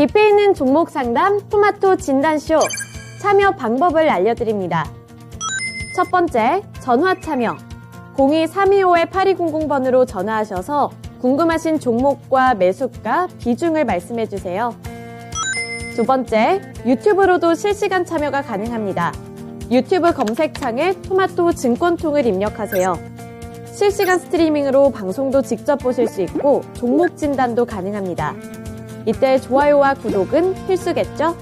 깊이 있는 종목 상담 토마토 진단쇼 참여 방법을 알려드립니다. 첫 번째, 전화 참여. 02-325-8200번으로 전화하셔서 궁금하신 종목과 매수가, 비중을 말씀해주세요. 두 번째, 유튜브로도 실시간 참여가 가능합니다. 유튜브 검색창에 토마토 증권통을 입력하세요. 실시간 스트리밍으로 방송도 직접 보실 수 있고 종목 진단도 가능합니다. 이때 좋아요와 구독은 필수겠죠?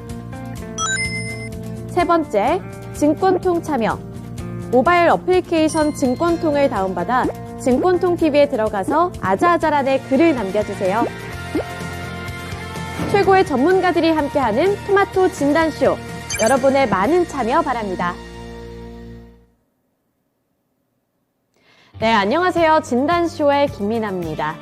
세 번째, 증권통 참여. 모바일 어플리케이션 증권통을 다운받아 증권통 TV에 들어가서 아자아자란에 글을 남겨주세요. 최고의 전문가들이 함께하는 토마토 진단쇼. 여러분의 많은 참여 바랍니다. 네, 안녕하세요. 진단쇼의 김민아입니다.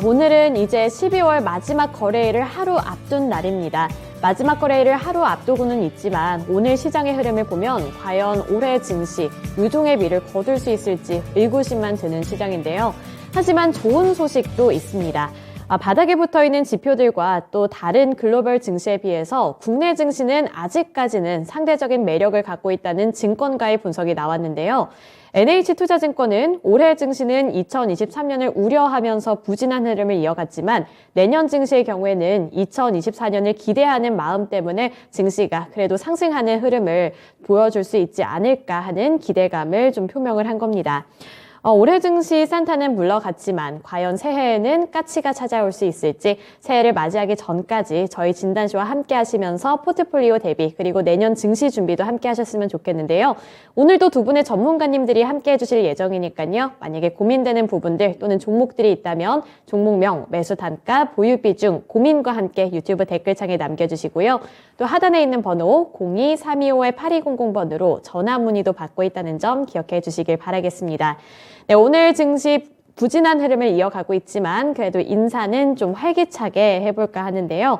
오늘은 이제 12월 마지막 거래일을 하루 앞둔 날입니다. 마지막 거래일을 하루 앞두고는 있지만 오늘 시장의 흐름을 보면 과연 올해 증시 유종의 미를 거둘 수 있을지 의구심만 드는 시장인데요. 하지만 좋은 소식도 있습니다. 바닥에 붙어있는 지표들과 또 다른 글로벌 증시에 비해서 국내 증시는 아직까지는 상대적인 매력을 갖고 있다는 증권가의 분석이 나왔는데요. NH투자증권은 올해 증시는 2023년을 우려하면서 부진한 흐름을 이어갔지만 내년 증시의 경우에는 2024년을 기대하는 마음 때문에 증시가 그래도 상승하는 흐름을 보여줄 수 있지 않을까 하는 기대감을 좀 표명을 한 겁니다. 올해 증시 산타는 물러갔지만 과연 새해에는 까치가 찾아올 수 있을지 새해를 맞이하기 전까지 저희 진단쇼와 함께 하시면서 포트폴리오 대비 그리고 내년 증시 준비도 함께 하셨으면 좋겠는데요. 오늘도 두 분의 전문가님들이 함께 해주실 예정이니까요. 만약에 고민되는 부분들 또는 종목들이 있다면 종목명, 매수 단가, 보유 비중, 고민과 함께 유튜브 댓글창에 남겨주시고요. 또 하단에 있는 번호 02-325-8200번으로 전화 문의도 받고 있다는 점 기억해 주시길 바라겠습니다. 네, 오늘 증시 부진한 흐름을 이어가고 있지만 그래도 인사는 좀 활기차게 해볼까 하는데요.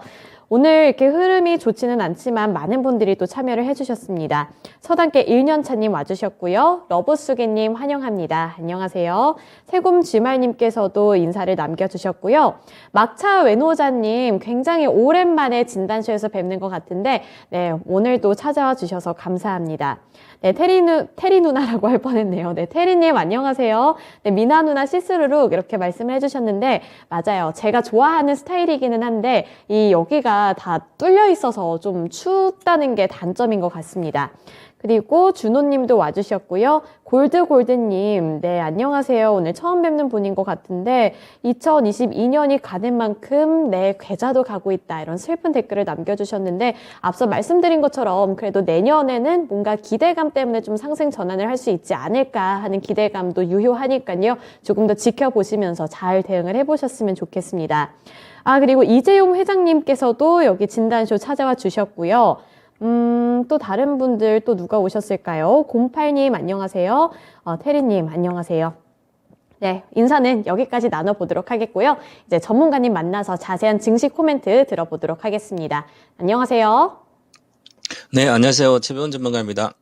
오늘 이렇게 흐름이 좋지는 않지만 많은 분들이 또 참여를 해주셨습니다. 서당계 1년차님 와주셨고요. 러브수기님 환영합니다. 안녕하세요. 세곰쥐말님께서도 인사를 남겨주셨고요. 막차 외노자님 굉장히 오랜만에 진단쇼에서 뵙는 것 같은데 네, 오늘도 찾아와 주셔서 감사합니다. 네, 테리 누나라고 할 뻔했네요. 네, 테리님 안녕하세요. 네, 미나 누나 시스루룩 이렇게 말씀을 해주셨는데 맞아요. 제가 좋아하는 스타일이기는 한데 여기가 다 뚫려 있어서 좀 춥다는 게 단점인 것 같습니다. 그리고 준호님도 와주셨고요. 골드님, 네, 안녕하세요. 오늘 처음 뵙는 분인 것 같은데 2022년이 가는 만큼 내 계좌도 가고 있다. 이런 슬픈 댓글을 남겨주셨는데 앞서 말씀드린 것처럼 그래도 내년에는 뭔가 기대감 때문에 좀 상승 전환을 할 수 있지 않을까 하는 기대감도 유효하니까요. 조금 더 지켜보시면서 잘 대응을 해보셨으면 좋겠습니다. 그리고 이재용 회장님께서도 여기 진단쇼 찾아와 주셨고요. 또 다른 분들 또 누가 오셨을까요? 08님 안녕하세요. 테리님 안녕하세요. 네, 인사는 여기까지 나눠보도록 하겠고요. 이제 전문가님 만나서 자세한 증시 코멘트 들어보도록 하겠습니다. 안녕하세요. 네, 안녕하세요. 최병훈 전문가입니다.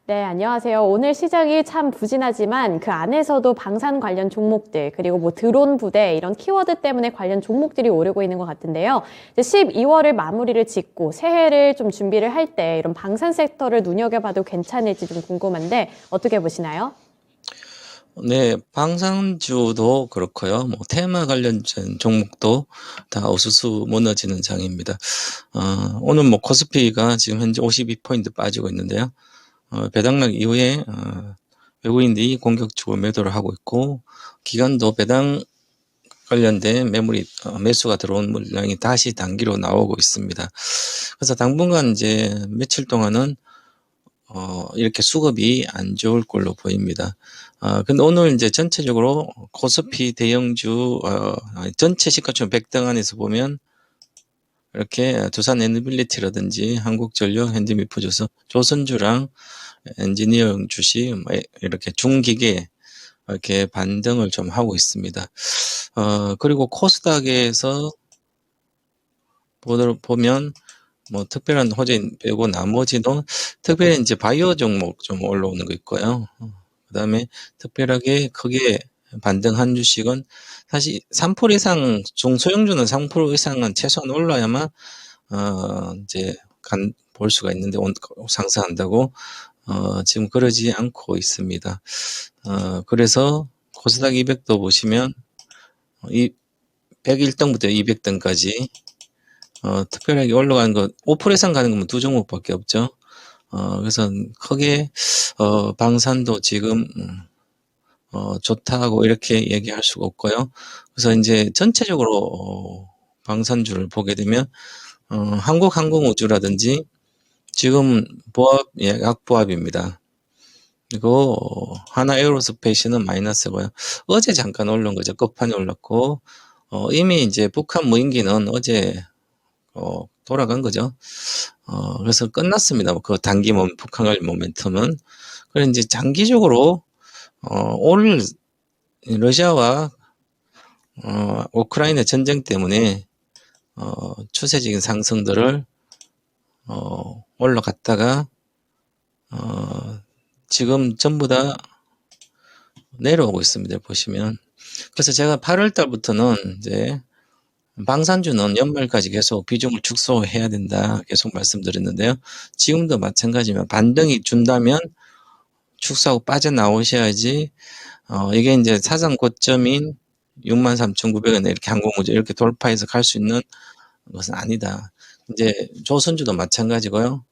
네, 안녕하세요. 오늘 시장이 참 부진하지만 그 안에서도 방산 관련 종목들 그리고 뭐 드론 부대 이런 키워드 때문에 관련 종목들이 오르고 있는 것 같은데요. 이제 12월을 마무리를 짓고 새해를 좀 준비를 할 때 이런 방산 섹터를 눈여겨봐도 괜찮을지 좀 궁금한데 어떻게 보시나요? 네, 방산주도 그렇고요. 뭐 테마 관련된 종목도 다 우수수 무너지는 장입니다. 오늘 뭐 코스피가 지금 현재 52포인트 빠지고 있는데요. 배당락 이후에 외국인들이 공격적으로 매도를 하고 있고 기관도 배당 관련된 매수가 들어온 물량이 다시 단기로 나오고 있습니다. 그래서 당분간 이제 며칠 동안은 이렇게 수급이 안 좋을 걸로 보입니다. 근데 오늘 이제 전체적으로 코스피 대형주 전체 시가총 100등 안에서 보면 이렇게 두산 에너빌리티라든지 한국전력, 현대미포주스, 조선주랑 엔지니어링 주식 이렇게 중기계 이렇게 반등을 좀 하고 있습니다. 그리고 코스닥에서 보면 뭐 특별한 호재인 빼고 나머지도 특별히 이제 바이오 종목 좀 올라오는 거 있고요. 그다음에 특별하게 크게 반등한 주식은 사실 3% 이상, 중소형주는 3% 이상은 최소한 올라야만, 이제, 볼 수가 있는데, 상승한다고, 지금 그러지 않고 있습니다. 그래서 코스닥 200도 보시면, 101등부터 200등까지, 특별하게 올라가는 거, 5% 이상 가는 거면 두 종목밖에 없죠. 그래서 크게, 방산도 지금, 좋다고 이렇게 얘기할 수가 없고요. 그래서 이제 전체적으로, 방산주를 보게 되면, 한국항공우주라든지, 지금 약보합입니다. 그리고 하나에어로스페이스는 마이너스고요. 어제 잠깐 올라온 거죠. 끝판에 올랐고, 이미 이제 북한 무인기는 어제 돌아간 거죠. 그래서 끝났습니다. 그 단기 북한의 모멘텀은. 그래서 이제 장기적으로 올 러시아와 우크라이나 전쟁 때문에 추세적인 상승들을 올라갔다가 지금 전부 다 내려오고 있습니다. 보시면. 그래서 제가 8월 달부터는 이제 방산주는 연말까지 계속 비중을 축소해야 된다. 계속 말씀드렸는데요. 지금도 마찬가지면 반등이 준다면 축소하고 빠져나오셔야지, 이게 이제 사상 고점인 63,900원 이렇게 항공우주 이렇게 돌파해서 갈 수 있는 것은 아니다. 이제 조선주도 마찬가지고요.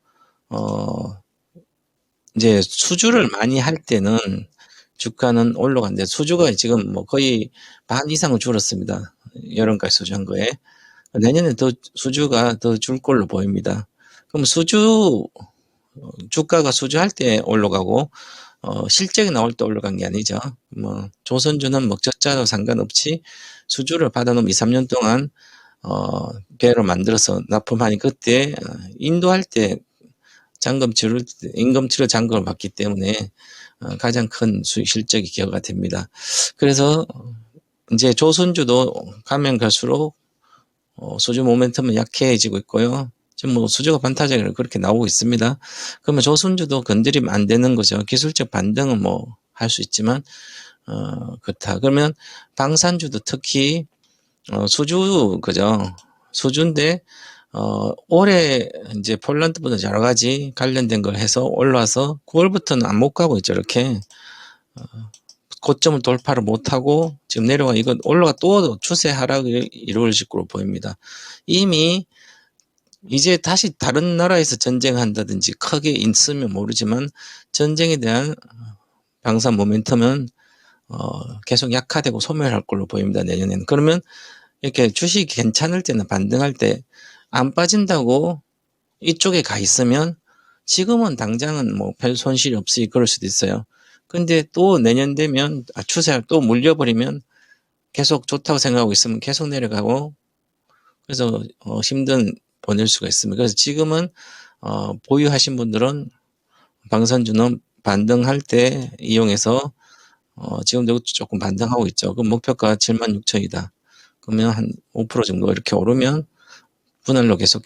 이제 수주를 많이 할 때는 주가는 올라갔는데 수주가 지금 뭐 거의 반 이상은 줄었습니다. 여름까지 수주한 거에. 내년에 더 수주가 더 줄 걸로 보입니다. 그럼 주가가 수주할 때 올라가고, 실적이 나올 때 올라간 게 아니죠. 뭐, 조선주는 먹적자도 상관없이 수주를 받아놓으면 2, 3년 동안, 배로 만들어서 납품하니 그때, 인도할 때 임금 치료 잔금을 받기 때문에, 가장 큰 실적이 기여가 됩니다. 그래서, 이제 조선주도 가면 갈수록, 수주 모멘텀은 약해지고 있고요. 지금 뭐 수주가 반타작으로 그렇게 나오고 있습니다. 그러면 조선주도 건드리면 안 되는 거죠. 기술적 반등은 뭐 할 수 있지만, 그렇다. 그러면 방산주도 특히, 그죠. 수주인데, 올해 이제 폴란드보다 여러 가지 관련된 걸 해서 올라와서 9월부터는 안 못 가고 있죠. 이렇게. 고점을 돌파를 못하고 지금 내려가 이거 올라가 또 추세 하락이 이루어질 걸로 보입니다. 이미 이제 다시 다른 나라에서 전쟁한다든지 크게 있으면 모르지만 전쟁에 대한 방산 모멘텀은 계속 약화되고 소멸할 걸로 보입니다. 내년에는. 그러면 이렇게 주식이 괜찮을 때는 반등할 때 안 빠진다고 이쪽에 가 있으면 지금은 당장은 뭐 별 손실이 없이 그럴 수도 있어요. 근데 또 내년 되면 추세가 또 물려버리면 계속 좋다고 생각하고 있으면 계속 내려가고 그래서 힘든 보낼 수가 있습니다. 그래서 지금은 보유하신 분들은 방산주는 반등할 때 이용해서 지금도 조금 반등하고 있죠. 그럼 목표가 76,000이다. 그러면 한 5% 정도 이렇게 오르면 분할로 계속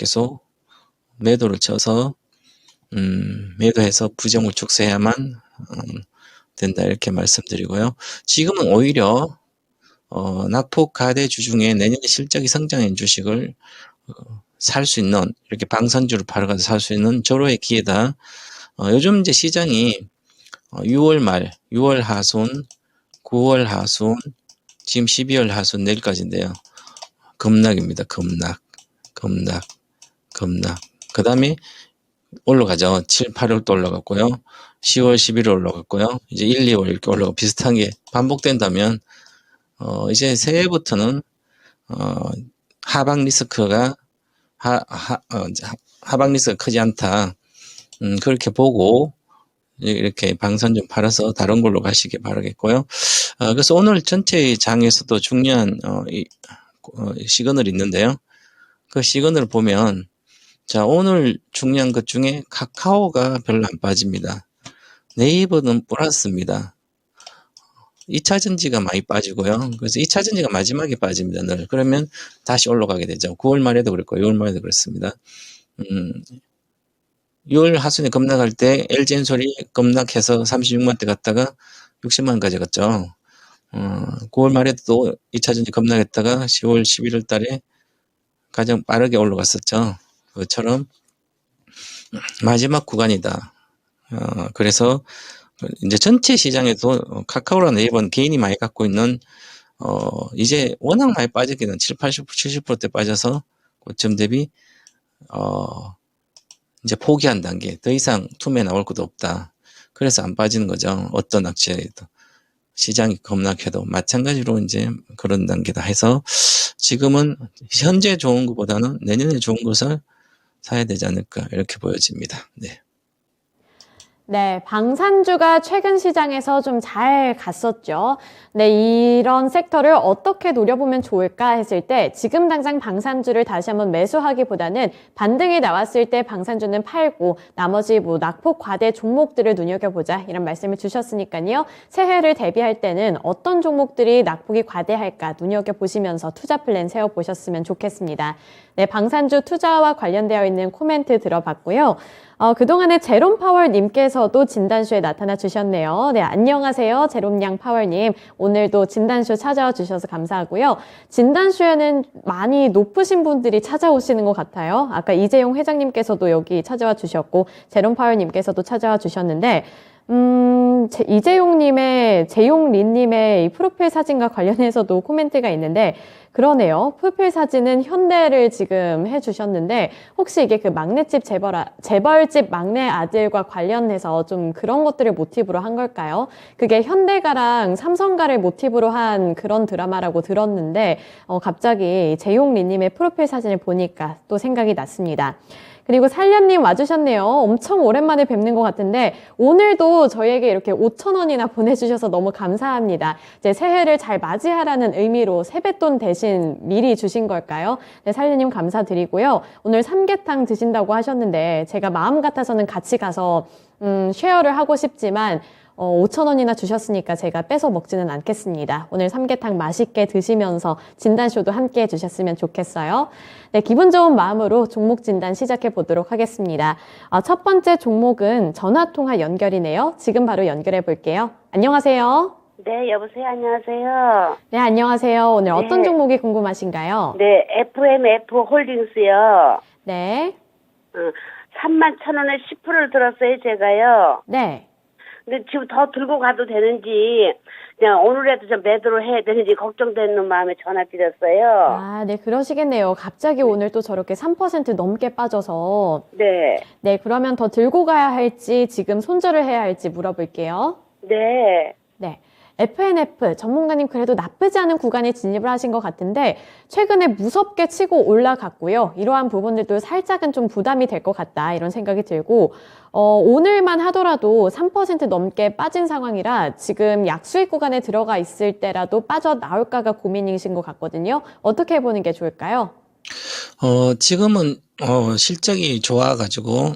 매도를 쳐서 매도해서 부정을 축소해야만 된다 이렇게 말씀드리고요. 지금은 오히려 낙폭 가대주 중에 내년에 실적이 성장한 주식을 살 수 있는 이렇게 방산주를 팔아가서 살 수 있는 절호의 기회다. 요즘 이제 시장이 6월 말, 6월 하순, 9월 하순, 지금 12월 하순 내일까지인데요. 급락입니다. 급락. 그 다음에 올라가죠. 7, 8월 또 올라갔고요. 10월, 11월 올라갔고요. 이제 1, 2월 이렇게 올라가고 비슷한 게 반복된다면, 이제 새해부터는, 하방 리스크가, 하방 리스크가 크지 않다. 그렇게 보고, 이렇게 방산 좀 팔아서 다른 걸로 가시길 바라겠고요. 그래서 오늘 전체 장에서도 중요한, 시그널이 있는데요. 그 시그널을 보면, 자, 오늘 중요한 것 중에 카카오가 별로 안 빠집니다. 네이버는 플러스입니다. 2차전지가 많이 빠지고요. 그래서 2차전지가 마지막에 빠집니다. 늘. 그러면 다시 올라가게 되죠. 9월 말에도 그랬고 6월 말에도 그랬습니다. 6월 하순에 급락할 때 LG엔솔이 급락해서 36만 대 갔다가 60만 가져갔죠. 9월 말에도 또 2차 전지 급락했다가 10월, 11월 달에 가장 빠르게 올라갔었죠. 그것처럼 마지막 구간이다. 그래서 이제 전체 시장에도 카카오랑 네이버는 개인이 많이 갖고 있는 이제 워낙 많이 빠지기는 7, 80, 70%대 빠져서 고점 대비 이제 포기한 단계. 더 이상 투매 나올 것도 없다. 그래서 안 빠지는 거죠. 어떤 악재에도. 시장이 급락해도 마찬가지로 이제 그런 단계다 해서 지금은 현재 좋은 것보다는 내년에 좋은 것을 사야 되지 않을까 이렇게 보여집니다. 네. 네, 방산주가 최근 시장에서 좀 잘 갔었죠. 네, 이런 섹터를 어떻게 노려보면 좋을까 했을 때 지금 당장 방산주를 다시 한번 매수하기보다는 반등이 나왔을 때 방산주는 팔고 나머지 뭐 낙폭 과대 종목들을 눈여겨보자 이런 말씀을 주셨으니까요. 새해를 대비할 때는 어떤 종목들이 낙폭이 과대할까 눈여겨보시면서 투자 플랜 세워보셨으면 좋겠습니다. 네, 방산주 투자와 관련되어 있는 코멘트 들어봤고요. 그동안에 제롬 파월님께서도 진단쇼에 나타나 주셨네요. 네, 안녕하세요. 제롬양 파월님. 오늘도 진단쇼 찾아와 주셔서 감사하고요. 진단쇼에는 많이 높으신 분들이 찾아오시는 것 같아요. 아까 이재용 회장님께서도 여기 찾아와 주셨고, 제롬 파월님께서도 찾아와 주셨는데, 이재용님의, 재용린님의 이 프로필 사진과 관련해서도 코멘트가 있는데, 그러네요. 프로필 사진은 현대를 지금 해주셨는데, 혹시 이게 그 막내집 재벌집 막내 아들과 관련해서 좀 그런 것들을 모티브로 한 걸까요? 그게 현대가랑 삼성가를 모티브로 한 그런 드라마라고 들었는데, 갑자기 재용린님의 프로필 사진을 보니까 또 생각이 났습니다. 그리고 살련님 와주셨네요. 엄청 오랜만에 뵙는 것 같은데 오늘도 저희에게 이렇게 5,000원이나 보내주셔서 너무 감사합니다. 이제 새해를 잘 맞이하라는 의미로 세뱃돈 대신 미리 주신 걸까요? 네, 살련님 감사드리고요. 오늘 삼계탕 드신다고 하셨는데 제가 마음 같아서는 같이 가서 쉐어를 하고 싶지만 5,000원이나 주셨으니까 제가 뺏어 먹지는 않겠습니다. 오늘 삼계탕 맛있게 드시면서 진단쇼도 함께 해주셨으면 좋겠어요. 네, 기분 좋은 마음으로 종목 진단 시작해 보도록 하겠습니다. 첫 번째 종목은 전화통화 연결이네요. 지금 바로 연결해 볼게요. 안녕하세요. 네, 여보세요. 안녕하세요. 네, 안녕하세요. 오늘 어떤 네. 종목이 궁금하신가요? 네, FMF 홀딩스요. 네. 31,000원에 10%를 들었어요, 제가요. 네. 근데 지금 더 들고 가도 되는지, 그냥 오늘이라도 좀 매도를 해야 되는지 걱정되는 마음에 전화 드렸어요. 네, 그러시겠네요. 갑자기 오늘 또 저렇게 3% 넘게 빠져서. 네. 네, 그러면 더 들고 가야 할지 지금 손절을 해야 할지 물어볼게요. 네. 네. FNF 전문가님 그래도 나쁘지 않은 구간에 진입을 하신 것 같은데 최근에 무섭게 치고 올라갔고요. 이러한 부분들도 살짝은 좀 부담이 될 것 같다 이런 생각이 들고 오늘만 하더라도 3% 넘게 빠진 상황이라 지금 약수익 구간에 들어가 있을 때라도 빠져나올까가 고민이신 것 같거든요. 어떻게 해보는 게 좋을까요? 지금은 실적이 좋아가지고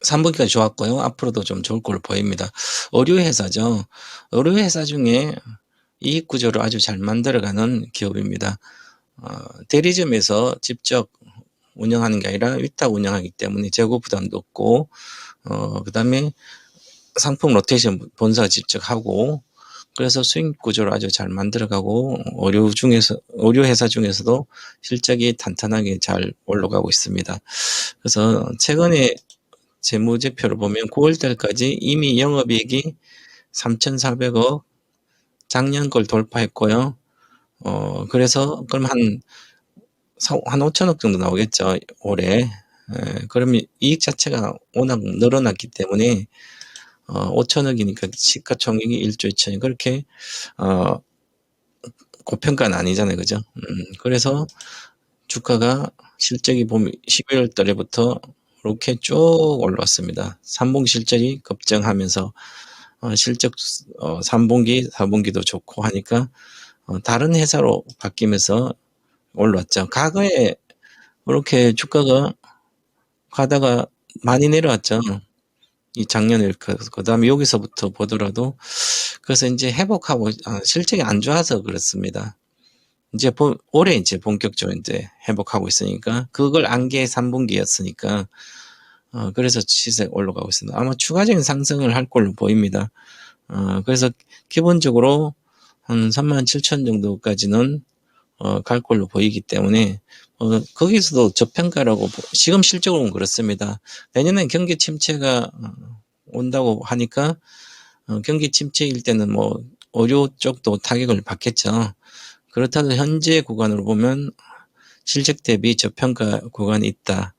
3분기가 좋았고요. 앞으로도 좀 좋을 걸로 보입니다. 의류회사죠. 의류회사 중에 이익 구조를 아주 잘 만들어가는 기업입니다. 대리점에서 직접 운영하는 게 아니라 위탁 운영하기 때문에 재고 부담도 없고 그 다음에 상품 로테이션 본사가 직접 하고 그래서 수익 구조를 아주 잘 만들어가고 의류 회사 중에서도 실적이 탄탄하게 잘 올라가고 있습니다. 그래서 최근에 재무제표를 보면 9월 달까지 이미 영업이익이 3,400억 작년 걸 돌파했고요. 그래서 그럼 한 5천억 정도 나오겠죠, 올해. 그러면 이익 자체가 워낙 늘어났기 때문에 5천억이니까 시가총액이 1조 2천억 그렇게 고평가는 아니잖아요, 그죠? 그래서 주가가 실적이 보면 12월 달에부터 이렇게 쭉 올라왔습니다. 3분기 실적이 급증하면서 실적 3분기, 4분기도 좋고 하니까 다른 회사로 바뀌면서 올라왔죠. 과거에 이렇게 주가가 가다가 많이 내려왔죠. 이 작년에 그 다음에 여기서부터 보더라도 그래서 이제 회복하고 실적이 안 좋아서 그렇습니다. 이제 올해 이제 본격적으로 이제 회복하고 있으니까 그걸 안개 3분기였으니까 그래서 시세 올라가고 있습니다. 아마 추가적인 상승을 할 걸로 보입니다. 그래서 기본적으로 한 37,000 정도까지는 갈 걸로 보이기 때문에 거기서도 저평가라고 지금 실적으로는 그렇습니다. 내년엔 경기 침체가 온다고 하니까 경기 침체일 때는 뭐 의료 쪽도 타격을 받겠죠. 그렇다도 현재 구간으로 보면 실적 대비 저평가 구간이 있다.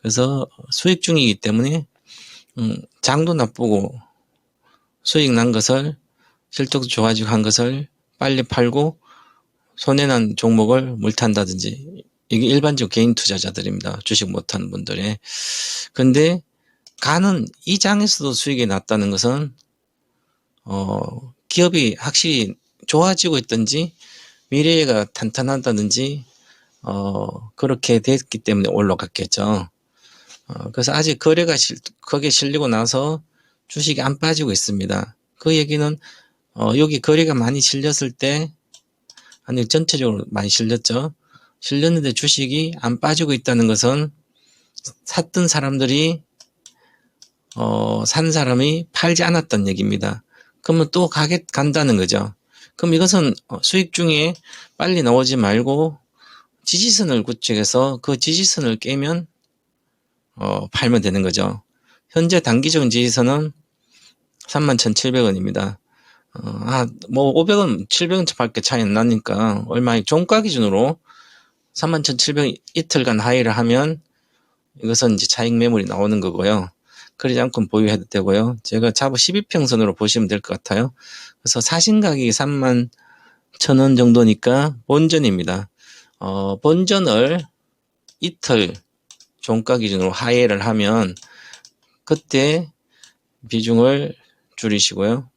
그래서 수익 중이기 때문에 장도 나쁘고 수익 난 것을 실적도 좋아지고 한 것을 빨리 팔고 손해난 종목을 물탄다든지 이게 일반적 개인 투자자들입니다. 주식 못하는 분들의. 근데 가는 이 장에서도 수익이 났다는 것은 기업이 확실히 좋아지고 있든지 미래가 탄탄하다든지 그렇게 됐기 때문에 올라갔겠죠. 그래서 아직 거래가 거기에 실리고 나서 주식이 안 빠지고 있습니다. 그 얘기는 여기 거래가 많이 실렸을 때 아니 전체적으로 많이 실렸죠. 실렸는데 주식이 안 빠지고 있다는 것은 샀던 사람들이 산 사람이 팔지 않았던 얘기입니다. 그러면 또 간다는 거죠. 그럼 이것은 수익 중에 빨리 나오지 말고 지지선을 구축해서 그 지지선을 깨면 팔면 되는 거죠. 현재 단기적인 지지선은 31,700원입니다. 뭐 500원, 700원 밖에 차이 안 나니까 얼마에 종가 기준으로 31,700원 이틀간 하이를 하면 이것은 이제 차익 매물이 나오는 거고요. 그러지 않고 보유해도 되고요. 제가 잡아 12평선으로 보시면 될 것 같아요. 그래서 사신 가격이 31,000원 정도니까 본전입니다. 본전을 이틀 종가 기준으로 하회를 하면 그때 비중을 줄이시고요.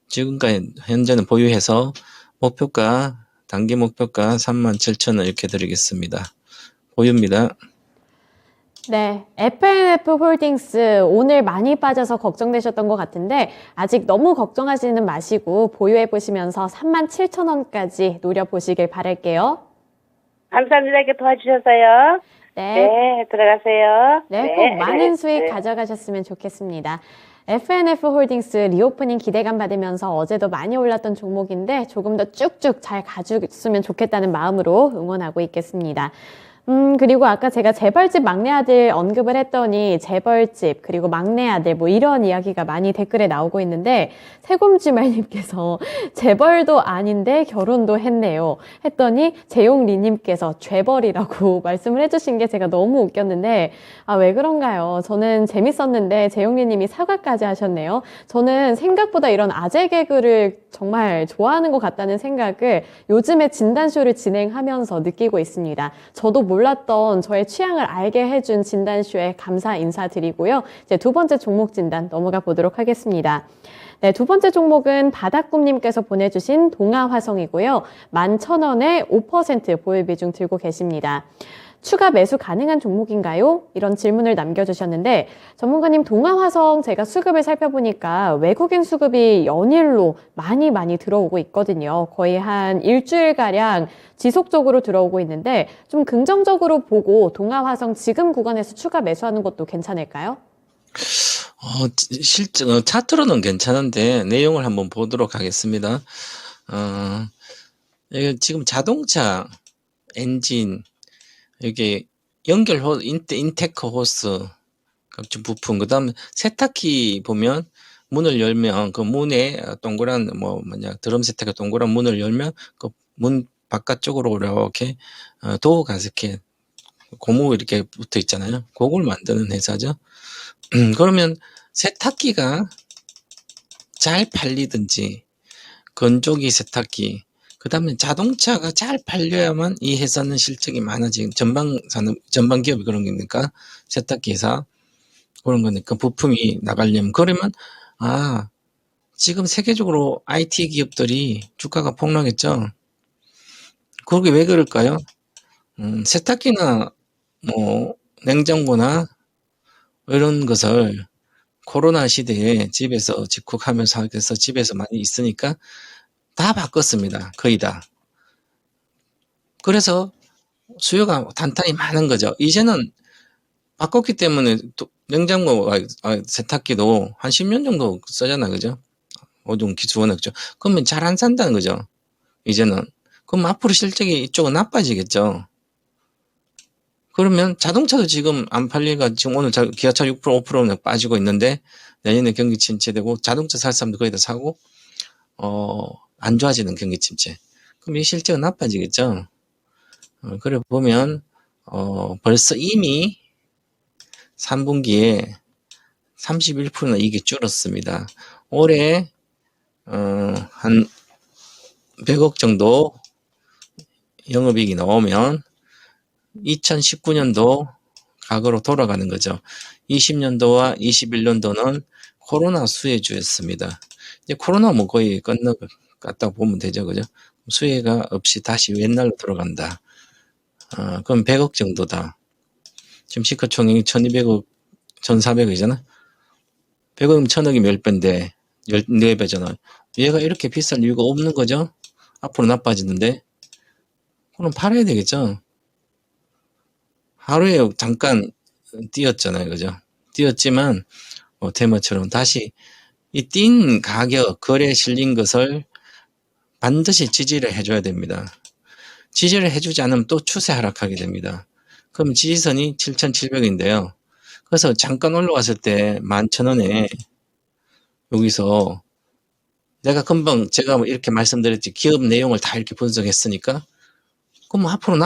지금까지 현재는 보유해서 목표가 단기 목표가 37,000원 이렇게 드리겠습니다. 보유입니다. 네, F&F 홀딩스 오늘 많이 빠져서 걱정되셨던 것 같은데 아직 너무 걱정하지는 마시고 보유해 보시면서 37,000원까지 노려보시길 바랄게요. 감사합니다. 이렇게 도와주셔서요. 네, 네, 들어가세요. 네, 꼭 많은 수익 가져가셨으면 좋겠습니다. F&F 홀딩스 리오프닝 기대감 받으면서 어제도 많이 올랐던 종목인데 조금 더 쭉쭉 잘 가졌으면 좋겠다는 마음으로 응원하고 있겠습니다. 그리고 아까 제가 재벌집 막내 아들 언급을 했더니 재벌집 그리고 막내 아들 뭐 이런 이야기가 많이 댓글에 나오고 있는데 세곰주말님께서 재벌도 아닌데 결혼도 했네요 했더니 재용리님께서 죄벌이라고 말씀을 해주신 게 제가 너무 웃겼는데 왜 그런가요? 저는 재밌었는데 재용리님이 사과까지 하셨네요. 저는 생각보다 이런 아재 개그를 정말 좋아하는 것 같다는 생각을 요즘에 진단쇼를 진행하면서 느끼고 있습니다. 저도 몰랐던 저의 취향을 알게 해준 진단쇼에 감사 인사드리고요. 이제 두 번째 종목 진단 넘어가 보도록 하겠습니다. 네, 두 번째 종목은 바닥꿈님께서 보내주신 동아화성이고요. 11,000원에 5% 보유 비중 들고 계십니다. 추가 매수 가능한 종목인가요? 이런 질문을 남겨주셨는데 전문가님 동아화성 제가 수급을 살펴보니까 외국인 수급이 연일로 많이 들어오고 있거든요. 거의 한 일주일가량 지속적으로 들어오고 있는데 좀 긍정적으로 보고 동아화성 지금 구간에서 추가 매수하는 것도 괜찮을까요? 실제 차트로는 괜찮은데 내용을 한번 보도록 하겠습니다. 이게 지금 자동차 엔진 여기 연결 인테크 호스 각종 부품 그다음에 세탁기 보면 문을 열면 그 문에 동그란 드럼 세탁기 동그란 문을 열면 그 문 바깥쪽으로 이렇게 도어 가스켓 고무 이렇게 붙어 있잖아요. 그걸 만드는 회사죠. 그러면 세탁기가 잘 팔리든지 건조기 세탁기 그 다음에 자동차가 잘 팔려야만 이 회사는 실적이 많아지는 전방 기업이 그런 거니까 세탁기 회사 그런 거니까 부품이 나가려면 그러면 지금 세계적으로 IT 기업들이 주가가 폭락했죠. 그게 왜 그럴까요? 세탁기나 냉장고나 이런 것을 코로나 시대에 집에서 집콕하면서 하게 돼서 집에서 많이 있으니까 다 바꿨습니다. 거의 다. 그래서 수요가 단단히 많은 거죠. 이제는 바꿨기 때문에 냉장고, 세탁기도 한 10년 정도 쓰잖아, 그죠? 어종 기술원했죠. 그러면 잘 안 산다는 거죠. 이제는. 그럼 앞으로 실적이 이쪽은 나빠지겠죠. 그러면 자동차도 지금 안 팔리가 지금 오늘 기아차 6% 5% 빠지고 있는데 내년에 경기 침체되고 자동차 살 사람도 거의 다 사고 안 좋아지는 경기 침체. 그럼 이 실적은 나빠지겠죠. 그래 보면 벌써 이미 3분기에 31%나 이익이 줄었습니다. 올해 한 100억 정도 영업이익이 나오면 2019년도 과거로 돌아가는 거죠. 20년도와 21년도는 코로나 수혜주였습니다. 이제 코로나 뭐 거의 끝났다고 보면 되죠. 그죠? 수혜가 없이 다시 옛날로 돌아간다. 그럼 100억 정도다. 지금 시가총액이 1200억, 1400억이잖아. 100억이면 1000억이면 10배인데, 14배잖아. 얘가 이렇게 비쌀 이유가 없는 거죠? 앞으로 나빠지는데. 그럼 팔아야 되겠죠? 하루에 잠깐 뛰었잖아요. 그죠? 뛰었지만, 테마처럼 다시 이 뛴 가격, 거래에 실린 것을 반드시 지지를 해줘야 됩니다. 지지를 해주지 않으면 또 추세 하락하게 됩니다. 그럼 지지선이 7,700인데요. 그래서 잠깐 올라왔을 때 11,000원에 여기서 내가 금방 제가 이렇게 말씀드렸지 기업 내용을 다 이렇게 분석했으니까 그럼 앞으로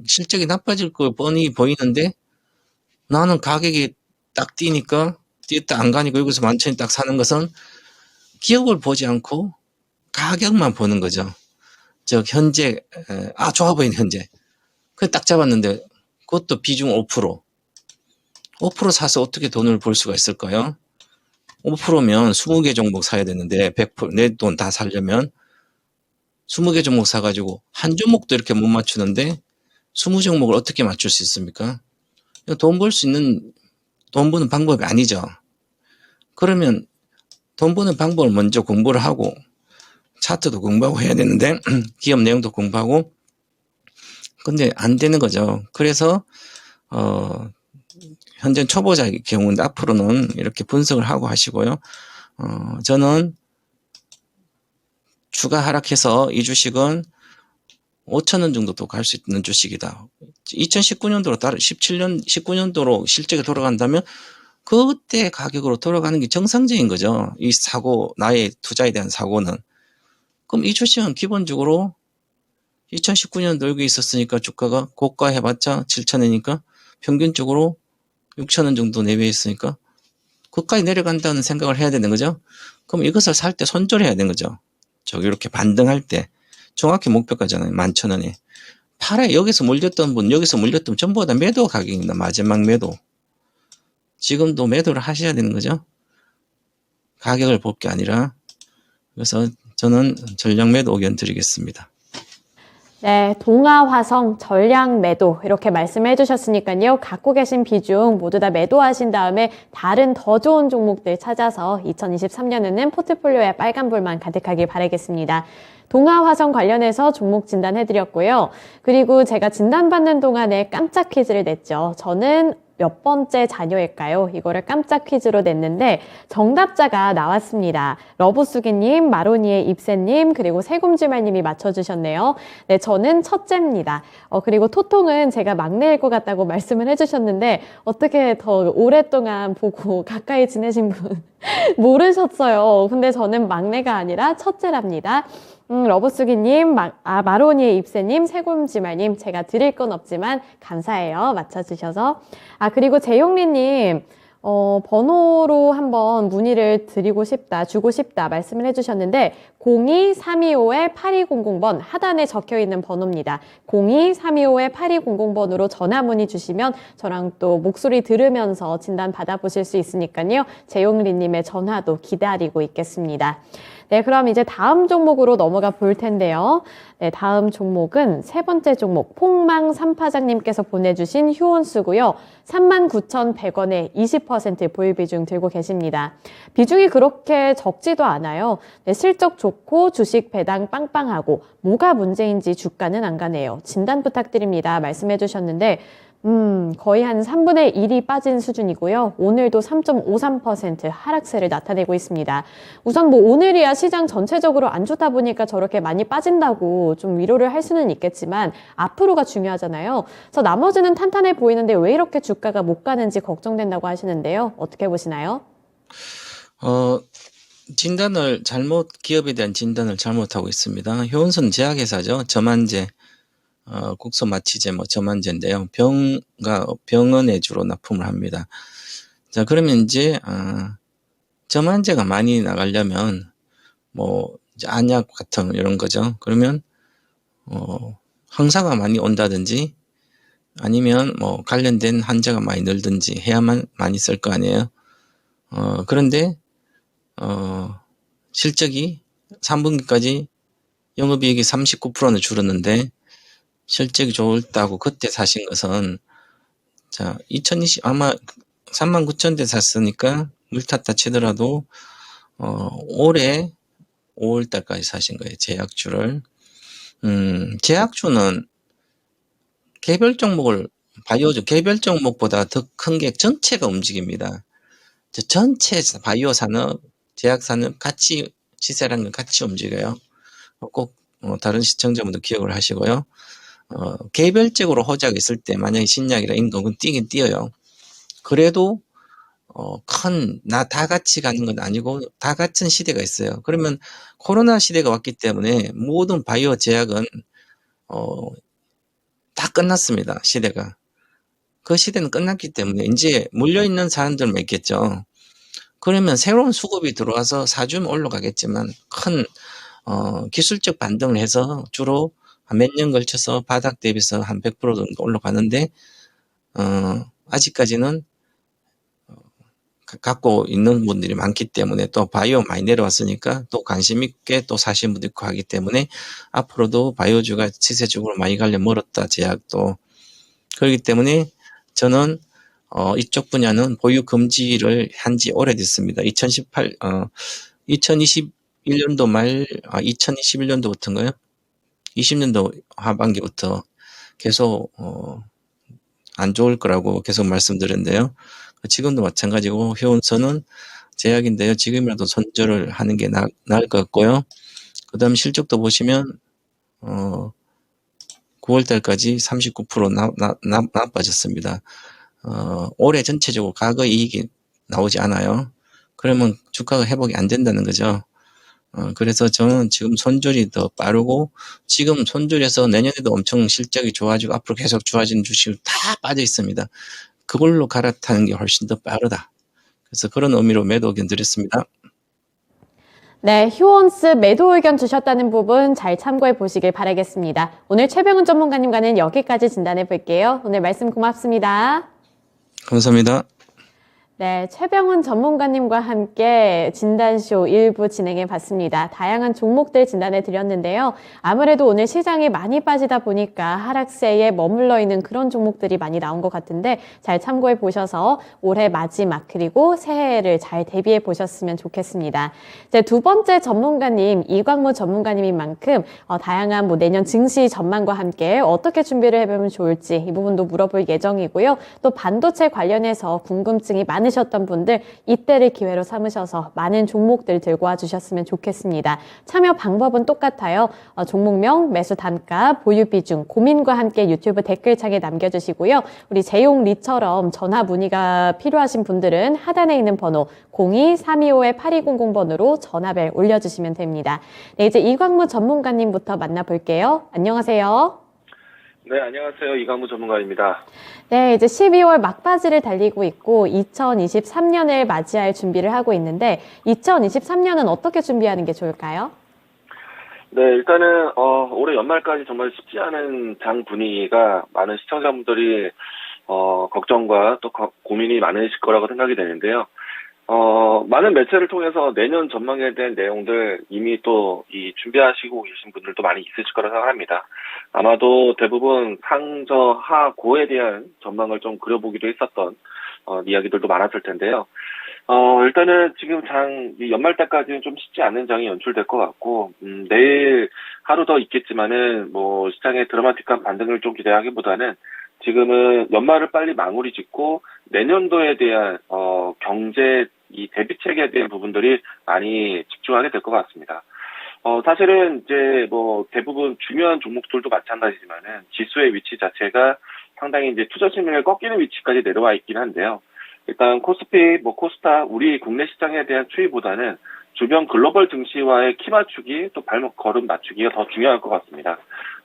실적이 나빠질 거 뻔히 보이는데 나는 가격이 딱 뛰니까 뛰었다 안 가니까 여기서 11,000원 딱 사는 것은 기업을 보지 않고 가격만 보는 거죠. 즉 현재 좋아 보이는 현재 그 딱 잡았는데 그것도 비중 5% 5% 사서 어떻게 돈을 벌 수가 있을까요? 5%면 20개 종목 사야 되는데 100% 내 돈 다 살려면 20개 종목 사가지고 한 종목도 이렇게 못 맞추는데 20종목을 어떻게 맞출 수 있습니까? 돈 버는 방법이 아니죠. 그러면 돈 버는 방법을 먼저 공부를 하고 차트도 공부하고 해야 되는데 기업 내용도 공부하고 근데 안 되는 거죠. 그래서 현재 초보자의 경우는 앞으로는 이렇게 분석을 하고 하시고요. 저는 주가 하락해서 이 주식은 5,000원 정도도 갈 수 있는 주식이다. 2019년도로 19년도로 실적이 돌아간다면 그때 가격으로 돌아가는 게 정상적인 거죠. 이 사고, 나의 투자에 대한 사고는. 그럼 이 주식은 기본적으로 2019년도 여기 있었으니까 주가가 고가 해봤자 7,000원이니까 평균적으로 6,000원 정도 내외에 있으니까 그까지 내려간다는 생각을 해야 되는 거죠. 그럼 이것을 살 때 손절해야 되는 거죠. 저기 이렇게 반등할 때 정확히 목표가잖아요. 11,000원에. 팔에 여기서 물렸던 분, 여기서 물렸던 전부 다 매도 가격입니다. 마지막 매도. 지금도 매도를 하셔야 되는 거죠. 가격을 볼 게 아니라. 그래서 저는 전량 매도 의견 드리겠습니다. 네, 동아화성 전량 매도 이렇게 말씀해 주셨으니까요. 갖고 계신 비중 모두 다 매도하신 다음에 다른 더 좋은 종목들 찾아서 2023년에는 포트폴리오에 빨간불만 가득하길 바라겠습니다. 동아화성 관련해서 종목 진단해드렸고요. 그리고 제가 진단받는 동안에 깜짝 퀴즈를 냈죠. 저는 몇 번째 자녀일까요? 이거를 깜짝 퀴즈로 냈는데 정답자가 나왔습니다. 러브수기님, 마로니의 입새님, 그리고 세금주말님이 맞춰주셨네요. 네, 저는 첫째입니다. 그리고 토통은 제가 막내일 것 같다고 말씀을 해주셨는데 어떻게 더 오랫동안 보고 가까이 지내신 분 모르셨어요. 근데 저는 막내가 아니라 첫째랍니다. 러브수기님, 마로니의 입새님, 세금지말님, 제가 드릴 건 없지만 감사해요. 맞춰주셔서. 그리고 재용리님, 번호로 한번 문의를 주고 싶다 말씀을 해주셨는데 02-325-8200번 하단에 적혀있는 번호입니다. 02-325-8200번으로 전화 문의 주시면 저랑 또 목소리 들으면서 진단 받아보실 수 있으니까요. 재용리님의 전화도 기다리고 있겠습니다. 네, 그럼 이제 다음 종목으로 넘어가 볼 텐데요. 네, 다음 종목은 세 번째 종목 폭망 삼파장님께서 보내주신 휴온수고요. 39,100원에 20% 보유 비중 들고 계십니다. 비중이 그렇게 적지도 않아요. 네, 실적 좋고 주식 배당 빵빵하고 뭐가 문제인지 주가는 안 가네요. 진단 부탁드립니다. 말씀해 주셨는데 거의 한 3분의 1이 빠진 수준이고요. 오늘도 3.53% 하락세를 나타내고 있습니다. 우선 뭐 오늘이야 시장 전체적으로 안 좋다 보니까 저렇게 많이 빠진다고 좀 위로를 할 수는 있겠지만 앞으로가 중요하잖아요. 그래서 나머지는 탄탄해 보이는데 왜 이렇게 주가가 못 가는지 걱정된다고 하시는데요. 어떻게 보시나요? 기업에 대한 진단을 잘못하고 있습니다. 효은선 제약회사죠. 저만제, 국소마취제, 저만제인데요. 병원에 주로 납품을 합니다. 자, 그러면 이제, 저만제가 많이 나가려면, 이제 안약 같은 이런 거죠. 그러면, 항사가 많이 온다든지, 아니면 관련된 환자가 많이 늘든지 해야만 많이 쓸 거 아니에요. 그런데, 실적이 3분기까지 영업이익이 39%는 줄었는데 실적이 좋다고 그때 사신 것은 자 2020 아마 39,000대 샀으니까 물 탔다 치더라도 올해 5월달까지 사신 거예요. 제약주를. 제약주는 개별 종목을 바이오주 개별 종목보다 더 큰 게 전체가 움직입니다. 전체 바이오 산업, 제약 산업 같이 시세라는 건 같이 움직여요. 꼭 다른 시청자분들 기억을 하시고요. 개별적으로 호재가 있을 때 만약에 신약이라 인건은 뛰긴 뛰어요. 그래도 다 같이 가는 건 아니고 다 같은 시대가 있어요. 그러면 코로나 시대가 왔기 때문에 모든 바이오 제약은 다 끝났습니다. 시대가. 그 시대는 끝났기 때문에 이제 물려있는 사람들만 있겠죠. 그러면 새로운 수급이 들어와서 사주면 올라가겠지만 큰 기술적 반등을 해서 주로 몇 년 걸쳐서 바닥 대비해서 한 100% 정도 올라가는데 아직까지는 갖고 있는 분들이 많기 때문에 또 바이오 많이 내려왔으니까 또 관심 있게 또 사신 분도 있고 하기 때문에 앞으로도 바이오주가 시세적으로 많이 가려 멀었다. 제약도. 그렇기 때문에 저는 이쪽 분야는 보유 금지를 한 지 오래됐습니다. 2021년도 말, 2021년도부터인가요? 20년도 하반기부터 계속 안 좋을 거라고 계속 말씀드렸는데요. 지금도 마찬가지고 효은선은 제약인데요. 지금이라도 손절을 하는 게 나을 것 같고요. 그 다음 실적도 보시면 9월달까지 39% 나빠졌습니다. 올해 전체적으로 과거 이익이 나오지 않아요. 그러면 주가가 회복이 안 된다는 거죠. 그래서 저는 지금 손절이 더 빠르고 지금 손절해서 내년에도 엄청 실적이 좋아지고 앞으로 계속 좋아지는 주식을 다 빠져 있습니다. 그걸로 갈아타는 게 훨씬 더 빠르다. 그래서 그런 의미로 매도 의견 드렸습니다. 네, 휴원스 매도 의견 주셨다는 부분 잘 참고해 보시길 바라겠습니다. 오늘 최병훈 전문가님과는 여기까지 진단해 볼게요. 오늘 말씀 고맙습니다. 감사합니다. 네, 최병훈 전문가님과 함께 진단쇼 일부 진행해 봤습니다. 다양한 종목들 진단해 드렸는데요. 아무래도 오늘 시장이 많이 빠지다 보니까 하락세에 머물러 있는 그런 종목들이 많이 나온 것 같은데 잘 참고해 보셔서 올해 마지막 그리고 새해를 잘 대비해 보셨으면 좋겠습니다. 이제 두 번째 전문가님, 이광무 전문가님인 만큼 다양한 내년 증시 전망과 함께 어떻게 준비를 해보면 좋을지 이 부분도 물어볼 예정이고요. 또 반도체 관련해서 궁금증이 많으셨던 분들 이때를 기회로 삼으셔서 많은 종목들 들고 와주셨으면 좋겠습니다. 참여 방법은 똑같아요. 종목명, 매수 단가, 보유 비중, 고민과 함께 유튜브 댓글창에 남겨주시고요. 우리 재용리처럼 전화 문의가 필요하신 분들은 하단에 있는 번호 02-325-8200번으로 전화벨 올려주시면 됩니다. 네, 이제 이광무 전문가님부터 만나볼게요. 안녕하세요. 네, 안녕하세요. 이광무 전문가입니다. 네, 이제 12월 막바지를 달리고 있고 2023년을 맞이할 준비를 하고 있는데 2023년은 어떻게 준비하는 게 좋을까요? 네, 일단은 올해 연말까지 정말 쉽지 않은 장 분위기가 많은 시청자분들이 걱정과 또 고민이 많으실 거라고 생각이 되는데요. 많은 매체를 통해서 내년 전망에 대한 내용들 이미 또 준비하시고 계신 분들도 많이 있으실 거라고 생각합니다. 아마도 대부분 상저, 하, 고에 대한 전망을 좀 그려보기도 했었던 이야기들도 많았을 텐데요. 일단은 지금 연말 때까지는 좀 쉽지 않은 장이 연출될 것 같고, 내일 하루 더 있겠지만은, 시장의 드라마틱한 반등을 좀 기대하기보다는 지금은 연말을 빨리 마무리 짓고 내년도에 대한 경제 이 대비책에 대한 부분들이 많이 집중하게 될 것 같습니다. 사실은 이제 뭐 대부분 중요한 종목들도 마찬가지지만은 지수의 위치 자체가 상당히 이제 투자 심리를 꺾이는 위치까지 내려와 있긴 한데요. 일단 코스피, 뭐 코스닥, 우리 국내 시장에 대한 추이보다는 주변 글로벌 증시와의 키 맞추기, 또 발목 걸음 맞추기가 더 중요할 것 같습니다.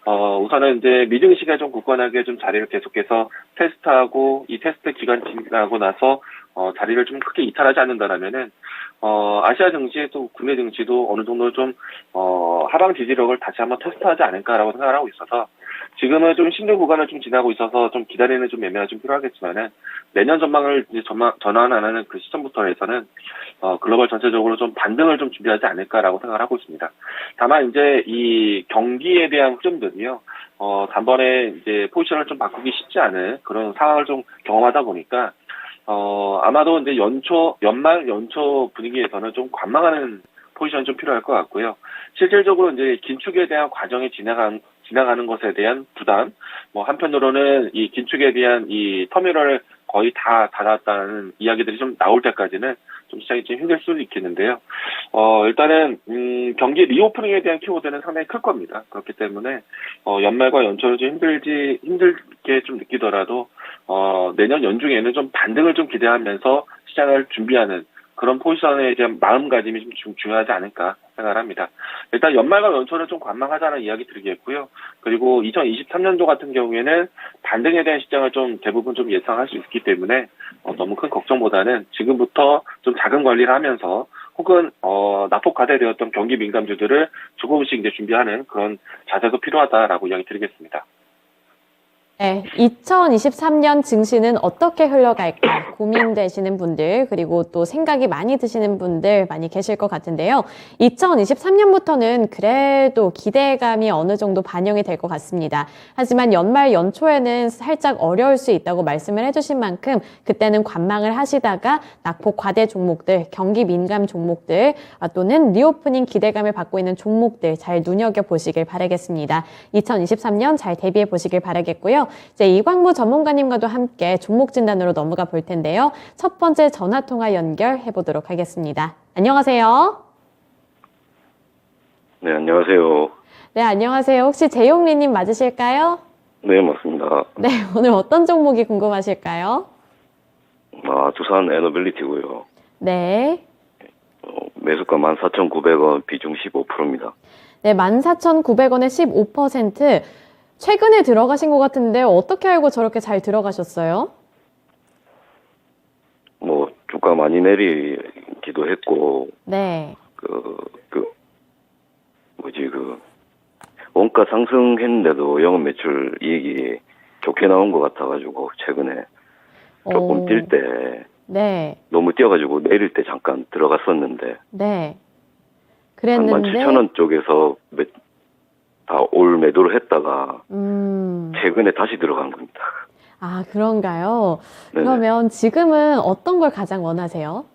우선은 이제 미증시가 좀 굳건하게 좀 자리를 계속해서 테스트하고 이 테스트 기간 지나고 나서 자리를 좀 크게 이탈하지 않는다라면은 아시아 증시 또 국내 증시도 어느 정도 좀 하방 지지력을 다시 한번 테스트하지 않을까라고 생각을 하고 있어서 지금은 좀 신뢰 구간을 좀 지나고 있어서 좀 기다리는 좀 매매가 좀 필요하겠지만은 내년 전망을 이제 전환하는 그 시점부터 해서는 글로벌 전체적으로 좀 반등을 좀 준비하지 않을까라고 생각을 하고 있습니다. 다만 이제 이 경기에 대한 흐름들이요. 단번에 이제 포지션을 좀 바꾸기 쉽지 않은 그런 상황을 좀 경험하다 보니까 아마도 이제 연말 연초 분위기에서는 좀 관망하는 포지션이 좀 필요할 것 같고요. 실질적으로 이제 긴축에 대한 과정이 지나가는 것에 대한 부담, 뭐 한편으로는 이 긴축에 대한 이 터미널을 거의 다 닫았다는 이야기들이 좀 나올 때까지는 좀 시장이 좀 힘들 수도 있겠는데요. 일단은 경기 리오프닝에 대한 키워드는 상당히 클 겁니다. 그렇기 때문에 연말과 연초를 좀 힘들게 좀 느끼더라도 내년 연중에는 좀 반등을 좀 기대하면서 시장을 준비하는 그런 포지션에 대한 마음가짐이 좀 중요하지 않을까 생각을 합니다. 일단 연말과 연초는 좀 관망하자는 이야기 드리겠고요. 그리고 2023년도 같은 경우에는 반등에 대한 시장을 좀 대부분 좀 예상할 수 있기 때문에 너무 큰 걱정보다는 지금부터 좀 자금 관리를 하면서 혹은 낙폭 과대되었던 경기 민감주들을 조금씩 이제 준비하는 그런 자세도 필요하다라고 이야기 드리겠습니다. 네, 2023년 증시는 어떻게 흘러갈까 고민되시는 분들 그리고 또 생각이 많이 드시는 분들 많이 계실 것 같은데요. 2023년부터는 그래도 기대감이 어느 정도 반영이 될 것 같습니다. 하지만 연말 연초에는 살짝 어려울 수 있다고 말씀을 해주신 만큼 그때는 관망을 하시다가 낙폭 과대 종목들, 경기 민감 종목들 또는 리오프닝 기대감을 받고 있는 종목들 잘 눈여겨보시길 바라겠습니다. 2023년 잘 대비해 보시길 바라겠고요. 이제 이광무 전문가님과도 함께 종목 진단으로 넘어가 볼 텐데요. 첫 번째 전화 통화 연결해 보도록 하겠습니다. 안녕하세요. 네, 안녕하세요. 네, 안녕하세요. 혹시 재용리님 맞으실까요? 네, 맞습니다. 네, 오늘 어떤 종목이 궁금하실까요? 두산 에너빌리티고요. 네. 매수가 14,900원, 비중 15%입니다. 네, 14,900원에 15%. 최근에 들어가신 것 같은데 어떻게 알고 저렇게 잘 들어가셨어요? 주가 많이 내리기도 했고, 네. 원가 상승했는데도 영업 매출 이익이 좋게 나온 것 같아가지고, 최근에 조금 뛸 때, 네. 너무 뛰어가지고 내릴 때 잠깐 들어갔었는데, 네. 한 그랬는데 17,000원 쪽에서 다 올 매도를 했다가, 최근에 다시 들어간 겁니다. 아, 그런가요? 네네. 그러면 지금은 어떤 걸 가장 원하세요?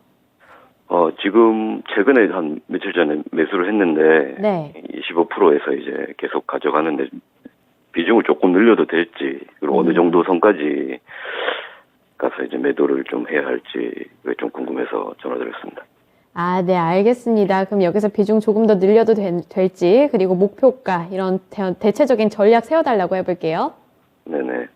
지금 최근에 한 며칠 전에 매수를 했는데, 네. 25%에서 이제 계속 가져가는데, 비중을 조금 늘려도 될지, 그리고 어느 정도 선까지 가서 이제 매도를 좀 해야 할지, 그게 좀 궁금해서 전화드렸습니다. 아, 네, 알겠습니다. 그럼 여기서 비중 조금 더 늘려도 될지, 그리고 목표가, 이런 대체적인 전략 세워달라고 해볼게요. 네네.